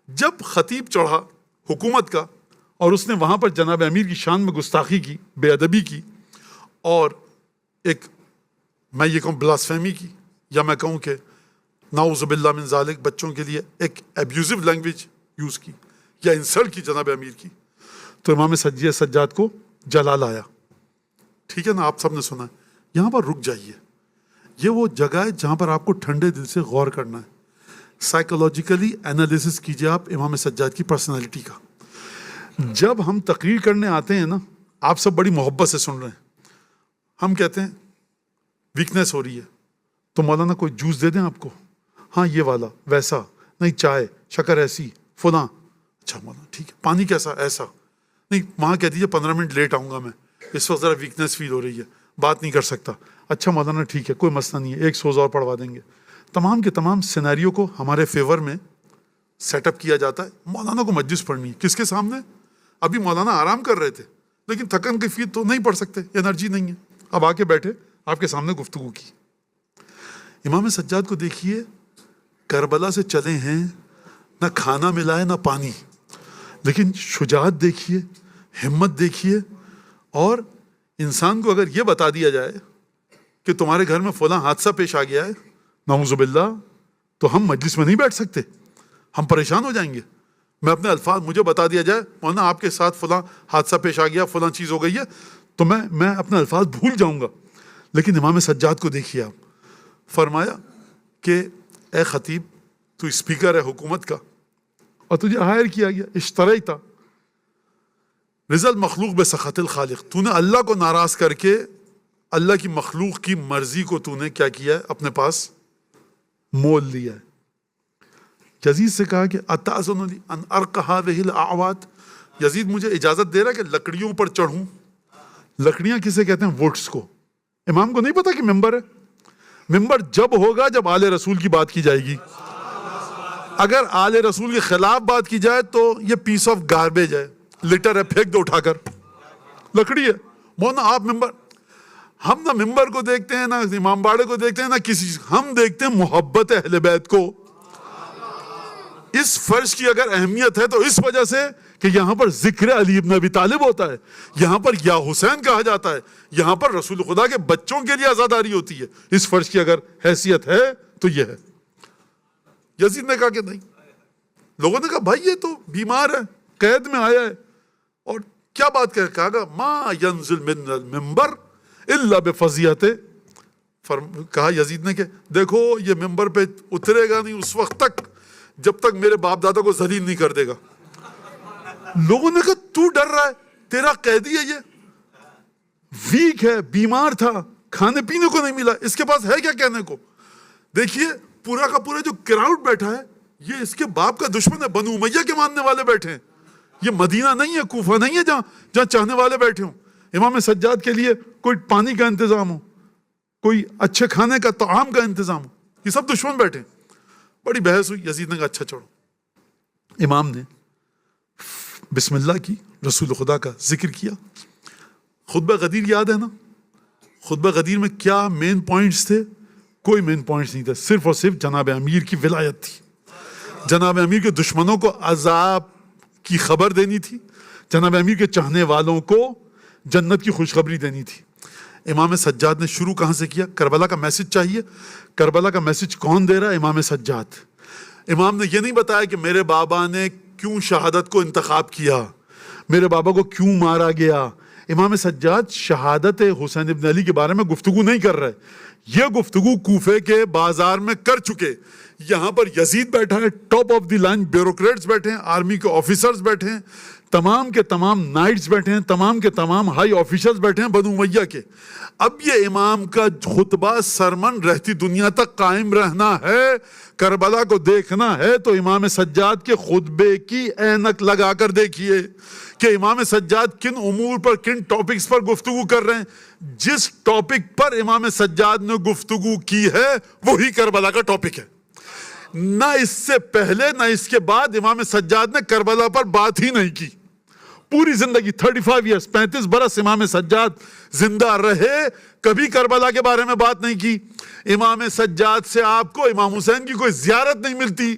جب خطیب چڑھا حکومت کا اور اس نے وہاں پر جناب امیر کی شان میں گستاخی کی، بے ادبی کی، اور ایک، میں یہ کہوں بلاسفیمی کی، یا میں کہوں کہ نعوذ باللہ من ذالک، بچوں کے لیے ایک ایبیوزو لینگویج یوز کی یا انسلٹ کی جناب امیر کی، تو امام سجاد کو جلال آیا. ٹھیک ہے نا؟ آپ سب نے سنا ہے. یہاں پر رک جائیے. یہ وہ جگہ ہے جہاں پر آپ کو ٹھنڈے دل سے غور کرنا ہے. سائیکولوجیکلی انالیسس کیجیے آپ امام سجاد کی پرسنالٹی کا. جب ہم تقریر کرنے آتے ہیں نا، آپ سب بڑی محبت سے سن رہے ہیں، ہم کہتے ہیں ویکنیس ہو رہی ہے تو مولانا کوئی جوس دے دیں آپ کو؟ ہاں یہ والا، ویسا نہیں، چائے، شکر ایسی، فلاں. اچھا مولانا ٹھیک ہے. پانی کیسا؟ ایسا. نہیں، وہاں کہہ دیجیے 15 منٹ لیٹ آؤں گا میں، اس وقت ذرا ویکنیس فیل ہو رہی ہے، بات نہیں کر سکتا. اچھا مولانا ٹھیک ہے، کوئی مسئلہ نہیں ہے، 1 سوز اور پڑھوا دیں گے. تمام کے تمام سینیریو کو ہمارے فیور میں سیٹ اپ کیا جاتا ہے. مولانا کو مجلس پڑھنی ہے، کس کے سامنے؟ ابھی مولانا آرام کر رہے تھے، لیکن تھکن کی فیل تو نہیں پڑھ سکتے، انرجی نہیں ہے. اب آ کے بیٹھے، آپ کے سامنے گفتگو کی. امام سجاد کو دیکھیے، کربلا سے چلے ہیں، نہ کھانا ملا ہے نہ پانی، لیکن شجاعت دیکھیے، ہمت دیکھیے. اور انسان کو اگر یہ بتا دیا جائے کہ تمہارے گھر میں فلاں حادثہ پیش آ گیا ہے، نعوذ باللہ، تو ہم مجلس میں نہیں بیٹھ سکتے، ہم پریشان ہو جائیں گے. میں اپنے الفاظ، مجھے بتا دیا جائے مولانا آپ کے ساتھ فلاں حادثہ پیش آ گیا، فلاں چیز ہو گئی ہے، تو میں اپنے الفاظ بھول جاؤں گا، لیکن امام سجاد کو دیکھیے آپ، فرمایا کہ اے خطیب تو اسپیکر ہے حکومت کا اور تجھے ہائر کیا گیا، اشتریتا رضا المخلوق بسخط الخالق، تو نے اللہ کو ناراض کر کے اللہ کی مخلوق کی مرضی کو تو نے کیا کیا ہے، اپنے پاس مول لیا ہے۔ یزید سے کہا کہ اتأذن لی ان ارق هذه الاعواد، یزید مجھے اجازت دے رہا ہے کہ لکڑیوں پر چڑھوں۔ لکڑیاں کسے کہتے ہیں؟ ووٹس کو۔ امام کو نہیں پتا کہ ممبر ہے؟ ممبر جب ہوگا جب آل رسول کی بات کی جائے گی۔ اگر آل رسول کے خلاف بات کی جائے تو یہ پیس آف گاربیج ہے، لٹر ہے، پھینک دو اٹھا کر، لکڑی ہے۔ مولانا آپ ممبر، ہم نہ ممبر کو دیکھتے ہیں، نہ امام باڑے کو دیکھتے ہیں، نہ کسی، ہم دیکھتے ہیں محبت اہل بیت کو۔ اس فرش کی اگر اہمیت ہے تو اس وجہ سے کہ یہاں پر ذکر علی ابن ابی طالب ہوتا ہے، یہاں پر یا حسین کہا جاتا ہے، یہاں پر رسول خدا کے بچوں کے لیے عزاداری ہوتی ہے۔ اس فرش کی اگر حیثیت ہے تو یہ ہے۔ یزید نے کہا کہ نہیں، لوگوں نے کہا بھائی یہ تو بیمار ہے، قید میں آیا ہے، اور کیا بات کہا ما ینزل من المنبر الا بفضیحت، کہا یزید نے کہ دیکھو یہ ممبر پہ اترے گا نہیں اس وقت تک جب تک میرے باپ دادا کو ذلیل نہیں کر دے گا۔ لوگوں نے کہا تو ڈر رہا ہے، تیرا قیدی ہے، یہ ویک ہے، بیمار تھا، کھانے پینے کو نہیں ملا، اس کے پاس ہے کیا کہنے کو؟ دیکھیے پورا کا پورا جو کراؤڈ بیٹھا ہے یہ اس کے باپ کا دشمن ہے، بنو امیہ کے ماننے والے بیٹھے ہیں۔ یہ مدینہ نہیں ہے، کوفہ نہیں ہے جہاں چاہنے والے بیٹھے ہوں۔ امام سجاد کے لیے کوئی پانی کا انتظام ہو، کوئی اچھے کھانے کا طعام کا انتظام ہو، یہ سب دشمن بیٹھے ہیں۔ بڑی بحث ہوئی، یزید نے کہا اچھا چھوڑو۔ امام نے بسم اللہ کی، رسول خدا کا ذکر کیا۔ خطبہ غدیر یاد ہے نا؟ خطبہ غدیر میں کیا مین پوائنٹس تھے؟ کوئی مین پوائنٹس نہیں تھے، صرف اور صرف جناب امیر کی ولایت تھی، جناب امیر کے دشمنوں کو عذاب کی خبر دینی تھی، جناب امیر کے چاہنے والوں کو جنت کی خوشخبری دینی تھی۔ امام سجاد نے شروع کہاں سے کیا؟ کربلا کا میسج چاہیے، کربلا کا میسج کون دے رہا ہے؟ امام سجاد۔ امام نے یہ نہیں بتایا کہ میرے بابا نے کیوں شہادت کو انتخاب کیا، میرے بابا کو کیوں مارا گیا۔ امام سجاد شہادت حسین ابن علی کے بارے میں گفتگو نہیں کر رہے، یہ گفتگو کوفے کے بازار میں کر چکے۔ یہاں پر یزید بیٹھا ہے، top of the line bureaucrats بیٹھے ہیں، آرمی کے آفیسرز بیٹھے ہیں، تمام کے تمام نائٹس بیٹھے ہیں، تمام کے تمام ہائی آفیشلز بیٹھے ہیں بنو امیہ کے۔ اب یہ امام کا خطبہ سرمن رہتی دنیا تک قائم رہنا ہے، کربلا کو دیکھنا ہے تو امام سجاد کے خطبے کی اینک لگا کر دیکھیے کہ امام سجاد کن امور پر، کن ٹاپکس پر گفتگو کر رہے ہیں۔ جس ٹاپک پر امام سجاد نے گفتگو کی ہے وہی کربلا کا ٹاپک ہے۔ نہ اس سے پہلے نہ اس کے بعد امام سجاد نے کربلا پر بات ہی نہیں کی۔ پوری زندگی 35 ایئرس، 35 برس امام سجاد زندہ رہے، کبھی کربلا کے بارے میں بات نہیں کی۔ امام سجاد سے آپ کو امام حسین کی کوئی زیارت نہیں ملتی،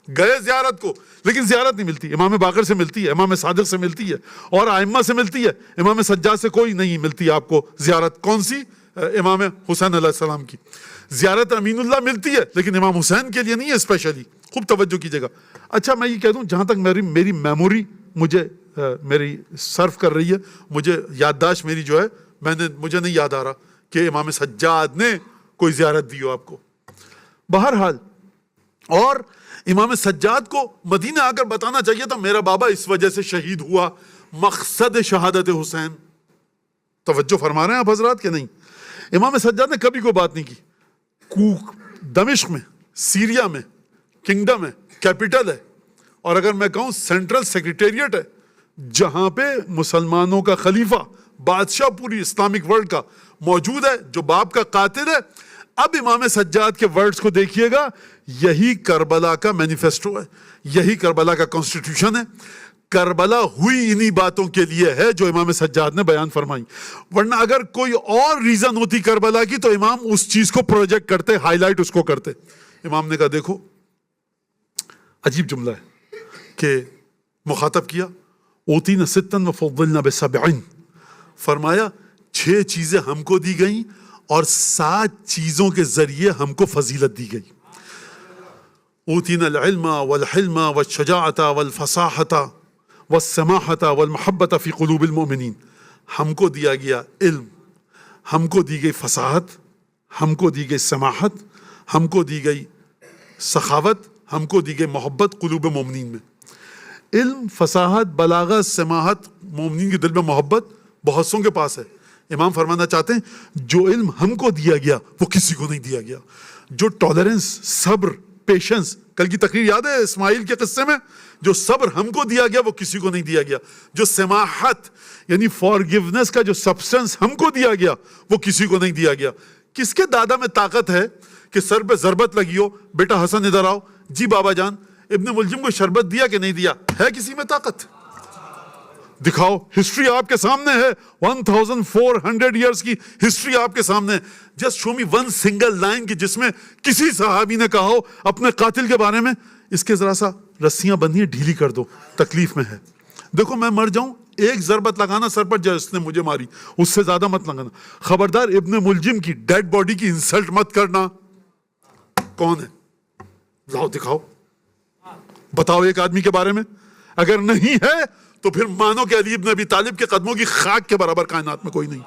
گئے زیارت کو لیکن زیارت نہیں ملتی۔ امام باقر سے ملتی ہے، امام صادق سے ملتی ہے، اور ائمہ سے ملتی ہے، امام سجاد سے کوئی نہیں ملتی آپ کو زیارت۔ کون سی؟ امام حسین علیہ السلام کی زیارت امین اللہ ملتی ہے، لیکن امام حسین کے لیے نہیں ہے اسپیشلی۔ خوب توجہ کیجیے گا۔ اچھا میں یہ کہہ دوں، جہاں تک میری میموری مجھے میری صرف کر رہی ہے، مجھے یادداشت میری جو ہے، مجھے نہیں یاد آ رہا کہ امام سجاد نے کوئی زیارت دی ہو آپ کو۔ بہرحال، اور امام سجاد کو مدینہ آ کر بتانا چاہیے تھا میرا بابا اس وجہ سے شہید ہوا، مقصد شہادت حسین۔ توجہ فرما رہے ہیں آپ حضرات کہ نہیں؟ امام سجاد نے کبھی کوئی بات نہیں کی۔ دمشق میں، سیریا میں کنگڈم ہے، کیپٹل ہے، اور اگر میں کہوں سینٹرل سیکریٹریٹ ہے، جہاں پہ مسلمانوں کا خلیفہ، بادشاہ پوری اسلامک ورلڈ کا موجود ہے، جو باپ کا قاتل ہے۔ اب امام سجاد کے ورڈز کو دیکھیے گا، یہی کربلا کا مینیفیسٹو ہے، یہی کربلا کا کانسٹیٹیوشن ہے۔ کربلا ہوئی انہی باتوں کے لیے ہے جو امام سجاد نے بیان فرمائی، ورنہ اگر کوئی اور ریزن ہوتی کربلا کی تو امام اس چیز کو پروجیکٹ کرتے، ہائی لائٹ اس کو کرتے۔ امام نے کہا دیکھو، عجیب جملہ ہے کہ مخاطب کیا، اوتینا ستن وفضلنا بسبعین، فرمایا 6 چیزیں ہم کو دی گئیں اور 7 چیزوں کے ذریعے ہم کو فضیلت دی گئی۔ اوتینا العلم والحلم والشجاعت والفصاحت والسماحت والمحبت فی قلوب المؤمنین، ہم کو دیا گیا علم، ہم کو دی گئی فصاحت، ہم کو دی گئی سماحت، ہم کو دی گئی سخاوت، ہم کو دی گئی محبت قلوب مومنین میں۔ علم، فصاحت، بلاغت، سماحت، مومنین کے دل میں محبت بہت سوں کے پاس ہے۔ امام فرمانا چاہتے ہیں جو علم ہم کو دیا گیا وہ کسی کو نہیں دیا گیا، جو ٹالرنس، صبر، پیشنس، کل کی تقریر یاد ہے اسماعیل کے قصے میں، جو صبر ہم کو دیا گیا وہ کسی کو نہیں دیا گیا، جو سماحت یعنی فارگیونیس کا جو سبسٹنس ہم کو دیا گیا وہ کسی کو نہیں دیا گیا۔ کس کے دادا میں طاقت ہے کہ سر پہ ضربت لگی ہو، بیٹا حسن ادھر آؤ، جی بابا جان ابن ملجم کو شربت دیا کہ نہیں دیا؟ ہے کسی میں طاقت؟ دکھاؤ، ہسٹری آپ کے سامنے ہے، 1400 ایئرس کی ہسٹری آپ کے سامنے ہے۔ جسٹ شو می ون سنگل لائن کی جس میں کسی صحابی نے کہا ہو اپنے قاتل کے بارے میں اس کے ذرا سا رسیاں بندھی ڈھیلی کر دو، تکلیف میں ہے، دیکھو میں مر جاؤں، ایک ضربت لگانا سر پر جو اس نے مجھے ماری، اس سے زیادہ مت لگانا، خبردار ابن ملجم کی ڈیڈ باڈی کی انسلٹ مت کرنا۔ کون ہے؟ لاؤ دکھاؤ، بتاؤ ایک آدمی کے بارے میں، اگر نہیں ہے تو پھر مانو کہ علی ابن ابی طالب کے قدموں کی خاک کے برابر کائنات میں کوئی نہیں۔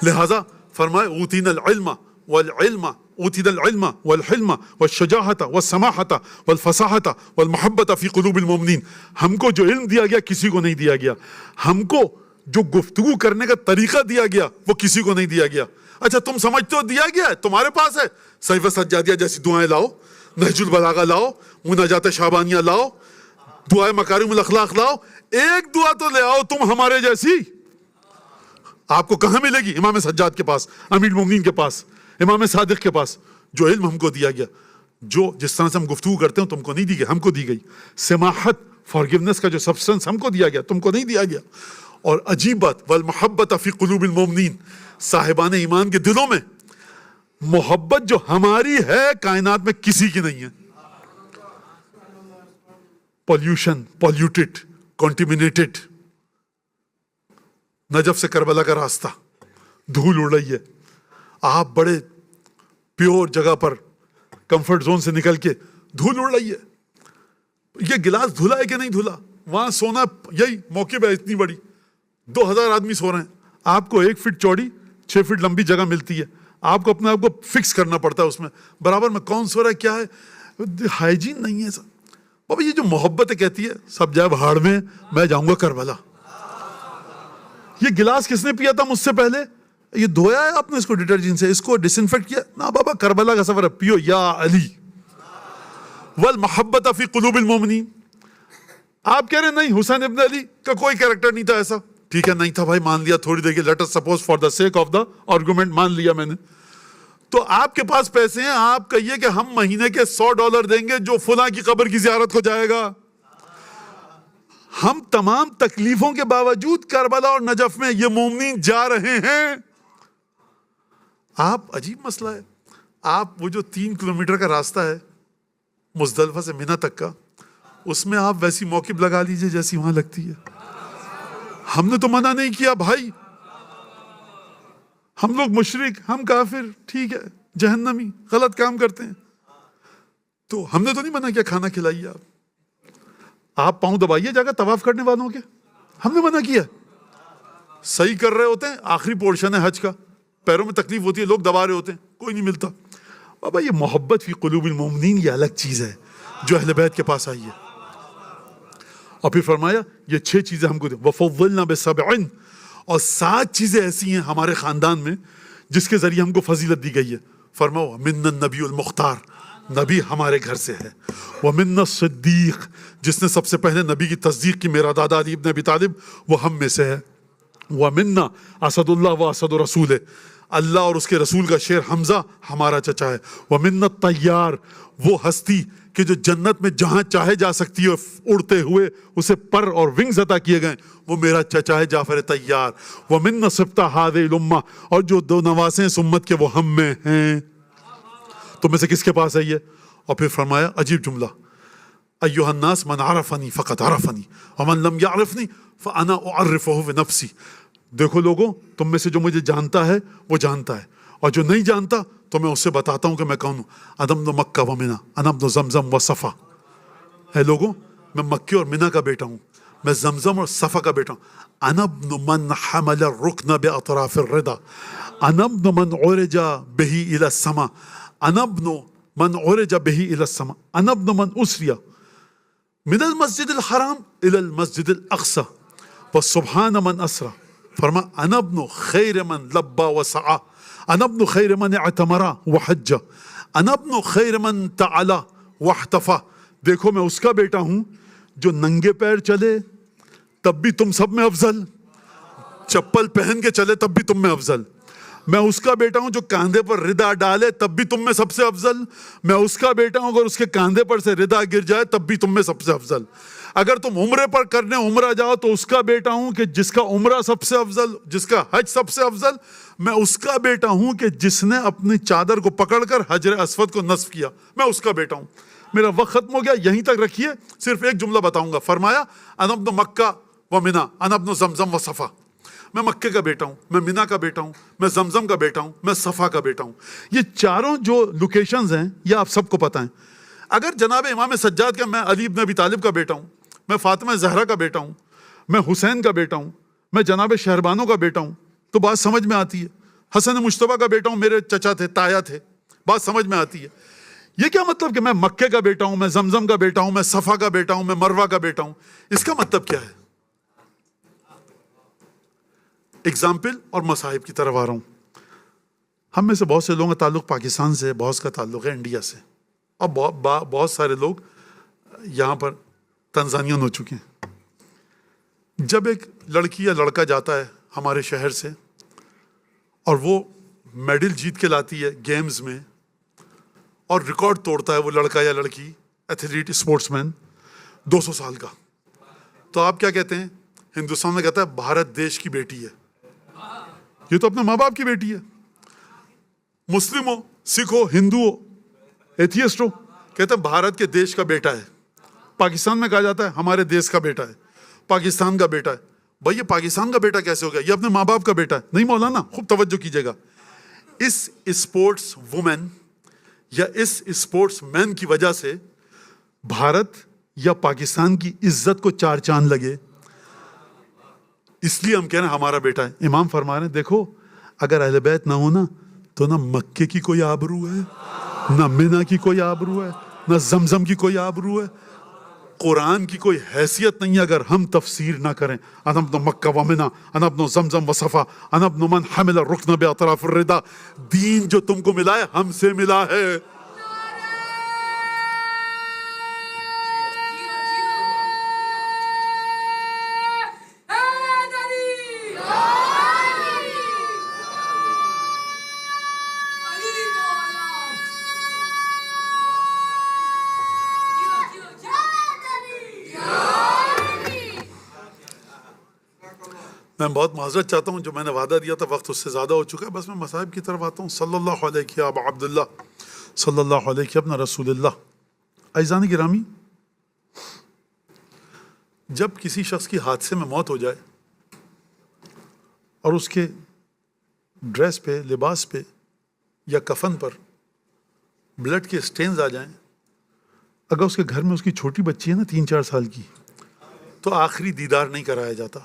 لہذا فرمائے اوتینا العلم والعلم، اوتینا العلم والحلم والشجاعت والسماحت والفصاحت والمحبت فی قلوب المؤمنین، ہم کو جو علم دیا گیا کسی کو نہیں دیا گیا، ہم کو جو گفتگو کرنے کا طریقہ دیا گیا وہ کسی کو نہیں دیا گیا۔ اچھا تم سمجھتے ہو دیا گیا ہے، تمہارے پاس ہے، صحیفہ سجادیہ جیسی دعائیں لاؤ، نہج البلاغہ لاؤ، مناجات شعبانیہ لاؤ، دعائے مکارم الاخلاق لاؤ، ایک دعا تو لے آؤ تم ہمارے جیسی۔ آپ کو کہاں ملے گی؟ امام سجاد کے پاس، امیر المومنین کے پاس، امام صادق کے پاس۔ جو علم ہم کو دیا گیا، جو جس طرح سے ہم گفتگو کرتے ہیں تم کو نہیں دی گئی، ہم کو دی گئی۔ سماحت، فارگیونیس کا جو سبسٹنس ہم کو دیا گیا تم کو نہیں دیا گیا۔ اور عجیب بات، والمحبت فی قلوب المؤمنین، صاحبان ایمان کے دلوں میں محبت جو ہماری ہے کائنات میں کسی کی نہیں ہے۔ پولیوشن، پولیوٹڈ، کانٹیمینیٹڈ، نجف سے کربلا کا راستہ، دھول اڑ رہی ہے، آپ بڑے پیور جگہ پر کمفرٹ زون سے نکل کے دھول اڑ رہی ہے۔ یہ گلاس دھلا ہے کہ نہیں دھلا؟ وہاں سونا، یہی موقع ہے اتنی بڑی، 2000 آدمی سو رہے ہیں، آپ کو 1 فٹ چوڑی 6 فٹ لمبی جگہ ملتی ہے، آپ کو اپنے آپ کو فکس کرنا پڑتا ہے اس میں برابر میں کون سو رہا ہے کیا ہے، ہائیجین نہیں ہے سب۔ بابا یہ جو محبت کہتی ہے سب جائے بہاڑ میں، میں جاؤں گا کربلا۔ یہ گلاس کس نے پیا تھا مجھ سے پہلے؟ یہ دھویا ہے آپ نے اس کو ڈٹرجنٹ سے، اس کو ڈس انفیکٹ کیا؟ نہ بابا، کربلا کا سفر ہے، پیو یا علی۔ والمحبت فی قلوب المؤمنین، آپ کہہ رہے ہیں نہیں حسین ابن علی کا کوئی کیریکٹر نہیں تھا ایسا، ٹھیک ہے نہیں تھا بھائی، مان لیا تھوڑی دیر کے، let us suppose for the sake of the argument مان لیا میں نے، تو آپ کے پاس پیسے ہیں، آپ کہیے کہ ہم مہینے کے $100 دیں گے جو فلاں کی قبر کی زیارت کو جائے گا۔ ہم تمام تکلیفوں کے باوجود کربلا اور نجف میں یہ مومنین جا رہے ہیں۔ آپ، عجیب مسئلہ ہے، آپ وہ جو 3 کلومیٹر کا راستہ ہے مزدلفہ سے منی تک کا، اس میں آپ ویسی موقف لگا لیجئے جیسی وہاں لگتی ہے۔ ہم نے تو منع نہیں کیا بھائی، ہم لوگ مشرک، ہم کافر، ٹھیک ہے جہنمی، غلط کام کرتے ہیں، تو ہم نے تو نہیں منع کیا کھانا کھلائیے آپ پاؤں دبائیے جا کر طواف کرنے والوں کے، ہم نے منع کیا؟ صحیح کر رہے ہوتے ہیں، آخری پورشن ہے حج کا، پیروں میں تکلیف ہوتی ہے، لوگ دبا رہے ہوتے ہیں، کوئی نہیں ملتا۔ بابا یہ محبت فی قلوب المؤمنین یہ الگ چیز ہے جو اہل بیت کے پاس آئی ہے۔ اور پھر فرمایا یہ 6 چیزیں ہم کو دیں، وَفَضَّلْنَا بِسَبْعٍ، اور 7 چیزیں ایسی ہیں ہمارے خاندان میں جس کے ذریعے ہم کو فضیلت دی گئی ہے۔ فرماؤ مِنَّ النَّبِيُّ الْمُخْتَارُ، نبی ہمارے گھر سے ہے، وَمِنَّ الصِّدِّيقُ، جس نے سب سے پہلے نبی کی تصدیق کی، میرا دادا علی ابن ابی طالب وہ ہم میں سے ہے، وَمِنَّ اسد اللہ و اسد رسول، اللہ اور اس کے رسول کا شیر حمزہ ہمارا چچا ہے، وَمِنَّ الطَّيَّارُ، وہ ہستی کہ جو جنت میں جہاں چاہے جا سکتی ہے اڑتے ہوئے، اسے پر اور ونگز عطا کیے گئے، وہ میرا چچا ہے جعفر طیار، وَمِنَّ صِبْطَ هَذِهِ الْأُمَّةِ، اور جو 2 نواسے اس امت کے وہ ہم میں ہیں۔ تو میں سے کس کے پاس ہے یہ؟ اور پھر فرمایا عجیب جملہ، ایھا الناس من عرفنی فقد عرفنی ومن لم یعرفنی فانا اعرفہ بنفسی، دیکھو لوگوں تم میں سے جو مجھے جانتا ہے وہ جانتا ہے، اور جو نہیں جانتا تو میں اس سے بتاتا ہوں کہ میں کون ہوں۔ انا ابن مکہ و منی، انا ابن زمزم و صفا، اے لوگوں میں مکے اور منی کا بیٹا ہوں، میں زمزم اور صفا کا بیٹا ہوں. انا ابن من حمل الرکن باطراف الردا، انا ابن من عرج به الى السماء، انا ابن من عرج به الى السماء، انا ابن من اسری من المسجد الحرام الى المسجد الاقصى وسبحان من اسرا. فرما انا ابن خیر من لبا وسعا، انا ابن خیر من اعتمر وحج، انا ابن خیر من تعالی واحتفا. دیکھو میں اس کا بیٹا ہوں جو ننگے پیر چلے تب بھی تم سب میں افضل، چپل پہن کے چلے تب بھی تم میں افضل. میں اس کا بیٹا ہوں جو کاندھے پر ردا ڈالے تب بھی تم میں سب سے افضل. میں اس کا بیٹا ہوں اگر اس کے کاندھے پر سے ردا گر جائے تب بھی تم میں سب سے افضل. اگر تم عمرے پر کرنے عمرہ جاؤ تو اس کا بیٹا ہوں کہ جس کا عمرہ سب سے افضل، جس کا حج سب سے افضل. میں اس کا بیٹا ہوں کہ جس نے اپنی چادر کو پکڑ کر حجر اسود کو نصب کیا. میں اس کا بیٹا ہوں. میرا وقت ختم ہو گیا، یہیں تک رکھیے. صرف ایک جملہ بتاؤں گا. فرمایا انا ابن مکہ و منا، انا ابن زمزم و صفا. میں مکے کا بیٹا ہوں، میں مینا کا بیٹا ہوں، میں زمزم کا بیٹا ہوں، میں صفا کا بیٹا ہوں. یہ چاروں جو لوکیشنز ہیں یہ آپ سب کو پتہ ہیں. اگر جناب امام سجاد کا میں علی بن ابی طالب کا بیٹا ہوں، میں فاطمہ زہرا کا بیٹا ہوں، میں حسین کا بیٹا ہوں، میں جناب شہربانوں کا بیٹا ہوں، تو بات سمجھ میں آتی ہے. حسن مجتبیٰ کا بیٹا ہوں، میرے چچا تھے، تایا تھے، بات سمجھ میں آتی ہے. یہ کیا مطلب کہ میں مکے کا بیٹا ہوں، میں زمزم کا بیٹا ہوں، میں صفا کا بیٹا ہوں، میں مروہ کا بیٹا ہوں؟ اس کا مطلب کیا ہے؟ اگزامپل اور مصاحب کی طرف آ رہا ہوں. ہم میں سے بہت سے لوگوں کا تعلق پاکستان سے، بہت کا تعلق ہے انڈیا سے، اور بہت سارے لوگ یہاں پر تنزانین ہو چکے ہیں. جب ایک لڑکی یا لڑکا جاتا ہے ہمارے شہر سے اور وہ میڈل جیت کے لاتی ہے گیمز میں اور ریکارڈ توڑتا ہے وہ لڑکا یا لڑکی، ایتھلیٹ، اسپورٹس مین، 200 سال کا، تو آپ کیا کہتے ہیں؟ ہندوستان میں کہتا ہے بھارت دیش کی بیٹی ہے. یہ تو اپنے ماں باپ کی بیٹی ہے. مسلم ہو، سکھ ہو، ہندو ہو، ایتھیسٹ ہو، کہتے ہیں بھارت کے دیش کا بیٹا ہے. پاکستان میں کہا جاتا ہے ہمارے دیش کا بیٹا ہے، پاکستان کا بیٹا ہے. بھائی یہ پاکستان کا بیٹا کیسے ہو گیا؟ یہ اپنے ماں باپ کا بیٹا ہے. نہیں مولانا، خوب توجہ کیجیے گا. اس اسپورٹس وومن یا اس اسپورٹس مین کی وجہ سے بھارت یا پاکستان کی عزت کو 4 چاند لگے. اس لیے ہم کہہ رہے ہیں ہمارا بیٹا ہے. امام فرما رہے ہیں دیکھو اگر اہل بیت نہ ہونا تو نہ مکے کی کوئی آبرو ہے، نہ مینا کی کوئی آبرو ہے، نہ زمزم کی کوئی آبرو ہے، قرآن کی کوئی حیثیت نہیں ہے اگر ہم تفسیر نہ کریں. انا ابن مکہ و منا، انا ابن زمزم و صفا، انا ابن من حمل الرکن باطراف الردا. دین جو تم کو ملا ہے ہم سے ملا ہے. میں بہت معذرت چاہتا ہوں، جو میں نے وعدہ دیا تھا وقت اس سے زیادہ ہو چکا ہے. بس میں مصاحب کی طرف آتا ہوں. صلی اللہ علیہ ابا عبداللہ، صلی اللہ علیہ ابن رسول اللہ. عزیزان گرامی، جب کسی شخص کی حادثے میں موت ہو جائے اور اس کے ڈریس پہ، لباس پہ یا کفن پر بلڈ کے سٹینز آ جائیں، اگر اس کے گھر میں اس کی چھوٹی بچی ہے نا 3-4 سال کی، تو آخری دیدار نہیں کرایا جاتا.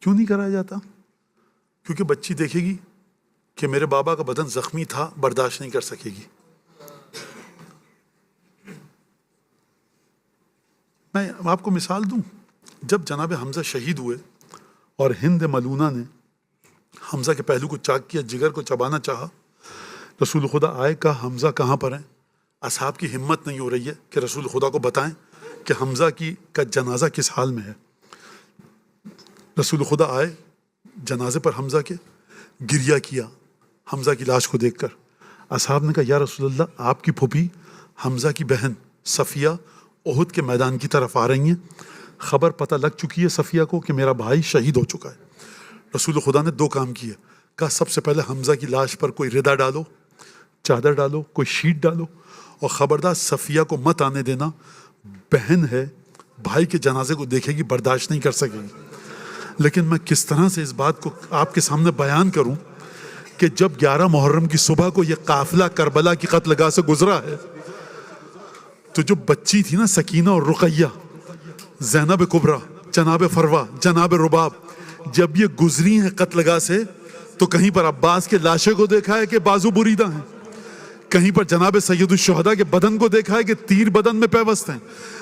کیوں نہیں کرایا جاتا؟ کیونکہ بچی دیکھے گی کہ میرے بابا کا بدن زخمی تھا، برداشت نہیں کر سکے گی. میں آپ کو مثال دوں، جب جناب حمزہ شہید ہوئے اور ہند ملونہ نے حمزہ کے پہلو کو چاک کیا، جگر کو چبانا چاہا، رسول خدا آئے، کہا حمزہ کہاں پر ہیں؟ اصحاب کی ہمت نہیں ہو رہی ہے کہ رسول خدا کو بتائیں کہ حمزہ کا جنازہ کس حال میں ہے. رسول خدا آئے جنازے پر حمزہ کے، گریہ کیا حمزہ کی لاش کو دیکھ کر. اصحاب نے کہا یا رسول اللہ، آپ کی پھوپھی حمزہ کی بہن صفیہ احد کے میدان کی طرف آ رہی ہیں، خبر پتہ لگ چکی ہے صفیہ کو کہ میرا بھائی شہید ہو چکا ہے. رسول خدا نے 2 کام کیے. کہا سب سے پہلے حمزہ کی لاش پر کوئی ردا ڈالو، چادر ڈالو، کوئی شیٹ ڈالو، اور خبردار صفیہ کو مت آنے دینا، بہن ہے، بھائی کے جنازے کو دیکھے گی، برداشت نہیں کر سکے گی. لیکن میں کس طرح سے اس بات کو آپ کے سامنے بیان کروں کہ جب 11 محرم کی صبح کو یہ قافلہ کربلا کی قتل گاہ سے گزرا ہے تو جو بچی تھی نا سکینہ اور رقیہ، زینب کبریٰ، جناب فروا، جناب رباب جب یہ گزری ہیں قتل گاہ سے تو کہیں پر عباس کے لاشے کو دیکھا ہے کہ بازو بریدہ ہیں، کہیں پر جناب سید الشہداء کے بدن کو دیکھا ہے کہ تیر بدن میں پیوست ہیں،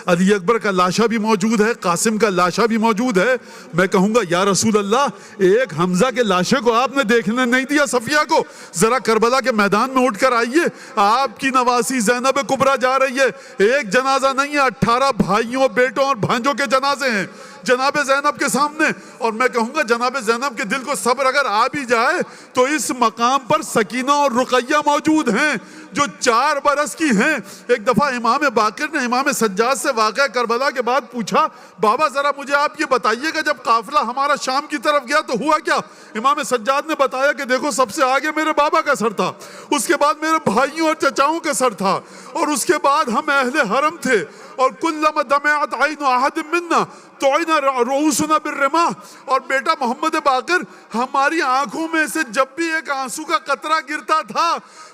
علی اکبر کا لاشا بھی موجود ہے، قاسم کا لاشا بھی موجود ہے۔ میں کہوں گا یا رسول اللہ ایک حمزہ کے لاشے کو آپ نے دیکھنے نہیں دیا صفیہ کو، ذرا کربلا کے میدان میں اٹھ کر آئیے، آپ کی نواسی زینب کبریٰ جا رہی ہے، ایک جنازہ نہیں ہے، 18 بھائیوں بیٹوں اور بھانجوں کے جنازے ہیں جناب زینب کے سامنے۔ اور میں کہوں گا جناب زینب کے دل کو صبر اگر آ بھی جائے تو اس مقام پر سکینہ اور رقیہ موجود ہیں جو 4 برس کی ہیں۔ ایک دفعہ امام باقر نے امام سجاد سے واقعہ کربلا کے بعد پوچھا، بابا ذرا مجھے آپ یہ بتائیے کہ جب قافلہ ہمارا شام کی طرف گیا تو ہوا کیا؟ امام سجاد نے بتایا کہ دیکھو سب سے آگے میرے بابا کا سر تھا، اس کے بعد میرے بھائیوں اور چچاؤں کا سر تھا، اور اس کے بعد ہم اہل حرم تھے، اور کلما دمعت عین احد منا طعن رؤوسنا بالرماح۔ اور بیٹا محمد باقر ہماری آنکھوں میں سے جب بھی ایک آنسو کا قطرہ گرتا تھا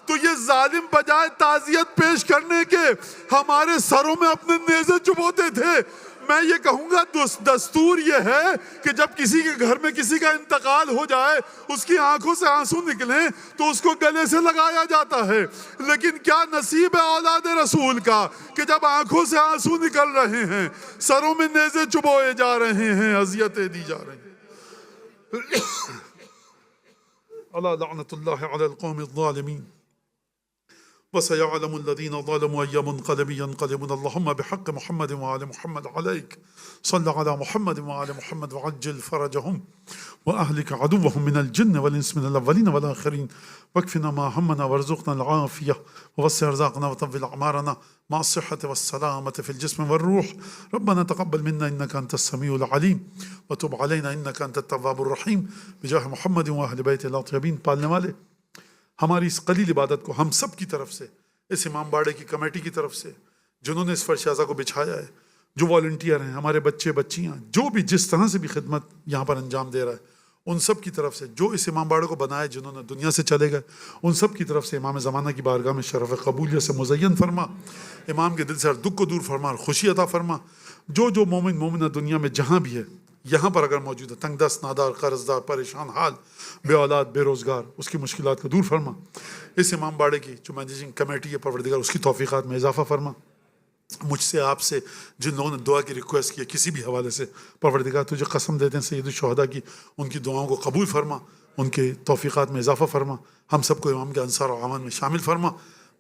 تو یہ ظالم بجائے تعزیت پیش کرنے کے ہمارے سروں میں اپنے نیزے چبوتے تھے۔ میں یہ کہوں گا دستور یہ ہے کہ جب کسی کے گھر میں کسی کا انتقال ہو جائے، اس کی آنکھوں سے آنسو نکلیں تو اس کو گلے سے لگایا جاتا ہے، لیکن کیا نصیب ہے اولاد رسول کا کہ جب آنکھوں سے آنسو نکل رہے ہیں، سروں میں نیزے چبوئے جا رہے ہیں، اذیتیں دی جا رہی ہیں۔ الا لعنت اللہ علی القوم الظالمین وسيعلم الذين ظلموا أي منقلب ينقلبون اللهم بحق محمد وآل محمد عليك صل على محمد وآل محمد وعجل فرجهم وأهلك عدوهم من الجن والإنس من الأولين والآخرين واكفنا ما همنا وارزقنا العافية ووسع رزقنا وطول أعمارنا مع الصحة والسلامة في الجسم والروح ربنا تقبل منا إنك أنت السميع العليم وتب علينا إنك أنت التواب الرحيم بجاه محمد وأهل بيت الطيبين۔ پالنے والے ہماری اس قلیل عبادت کو ہم سب کی طرف سے، اس امام باڑے کی کمیٹی کی طرف سے جنہوں نے اس فرش اعضا کو بچھایا ہے، جو والنٹیئر ہیں، ہمارے بچے بچیاں، جو بھی جس طرح سے بھی خدمت یہاں پر انجام دے رہا ہے، ان سب کی طرف سے، جو اس امام باڑے کو بنائے جنہوں نے دنیا سے چلے گئے، ان سب کی طرف سے امام زمانہ کی بارگاہ میں شرف قبولیت سے مزین فرما، امام کے دل سے ہر دکھ کو دور فرما اور خوشی عطا فرما۔ جو مومن مومنہ دنیا میں جہاں بھی ہے، یہاں پر اگر موجود ہے، تنگ دست، نادار، قرض دار، پریشان حال، بے اولاد، بے روزگار، اس کی مشکلات کو دور فرما۔ اس امام باڑے کی جو مینیجنگ کمیٹی ہے پروردگار اس کی توفیقات میں اضافہ فرما۔ مجھ سے آپ سے جن لوگوں نے دعا کی ریکویسٹ کی ہے کسی بھی حوالے سے، پروردگار تجھے قسم دیتے ہیں سید الشہداء کی، ان کی دعاؤں کو قبول فرما، ان کے توفیقات میں اضافہ فرما، ہم سب کو امام کے انصار و اعوان میں شامل فرما۔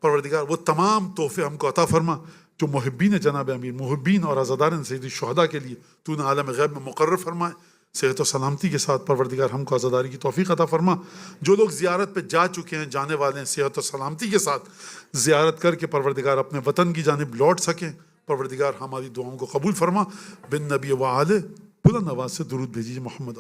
پروردگار وہ تمام تحفے ہم کو عطا فرما جو محبین جناب امیر، محبین اور عزادارین سید الشہداء کے لیے تو نے عالم غیب میں مقرر فرمائے۔ صحت و سلامتی کے ساتھ پروردگار ہم کو عزاداری کی توفیق عطا فرما۔ جو لوگ زیارت پہ جا چکے ہیں، جانے والے ہیں، صحت و سلامتی کے ساتھ زیارت کر کے پروردگار اپنے وطن کی جانب لوٹ سکیں۔ پروردگار ہماری دعاؤں کو قبول فرما۔ بن نبی و آلہ بلند آواز سے درود بھیجیے محمد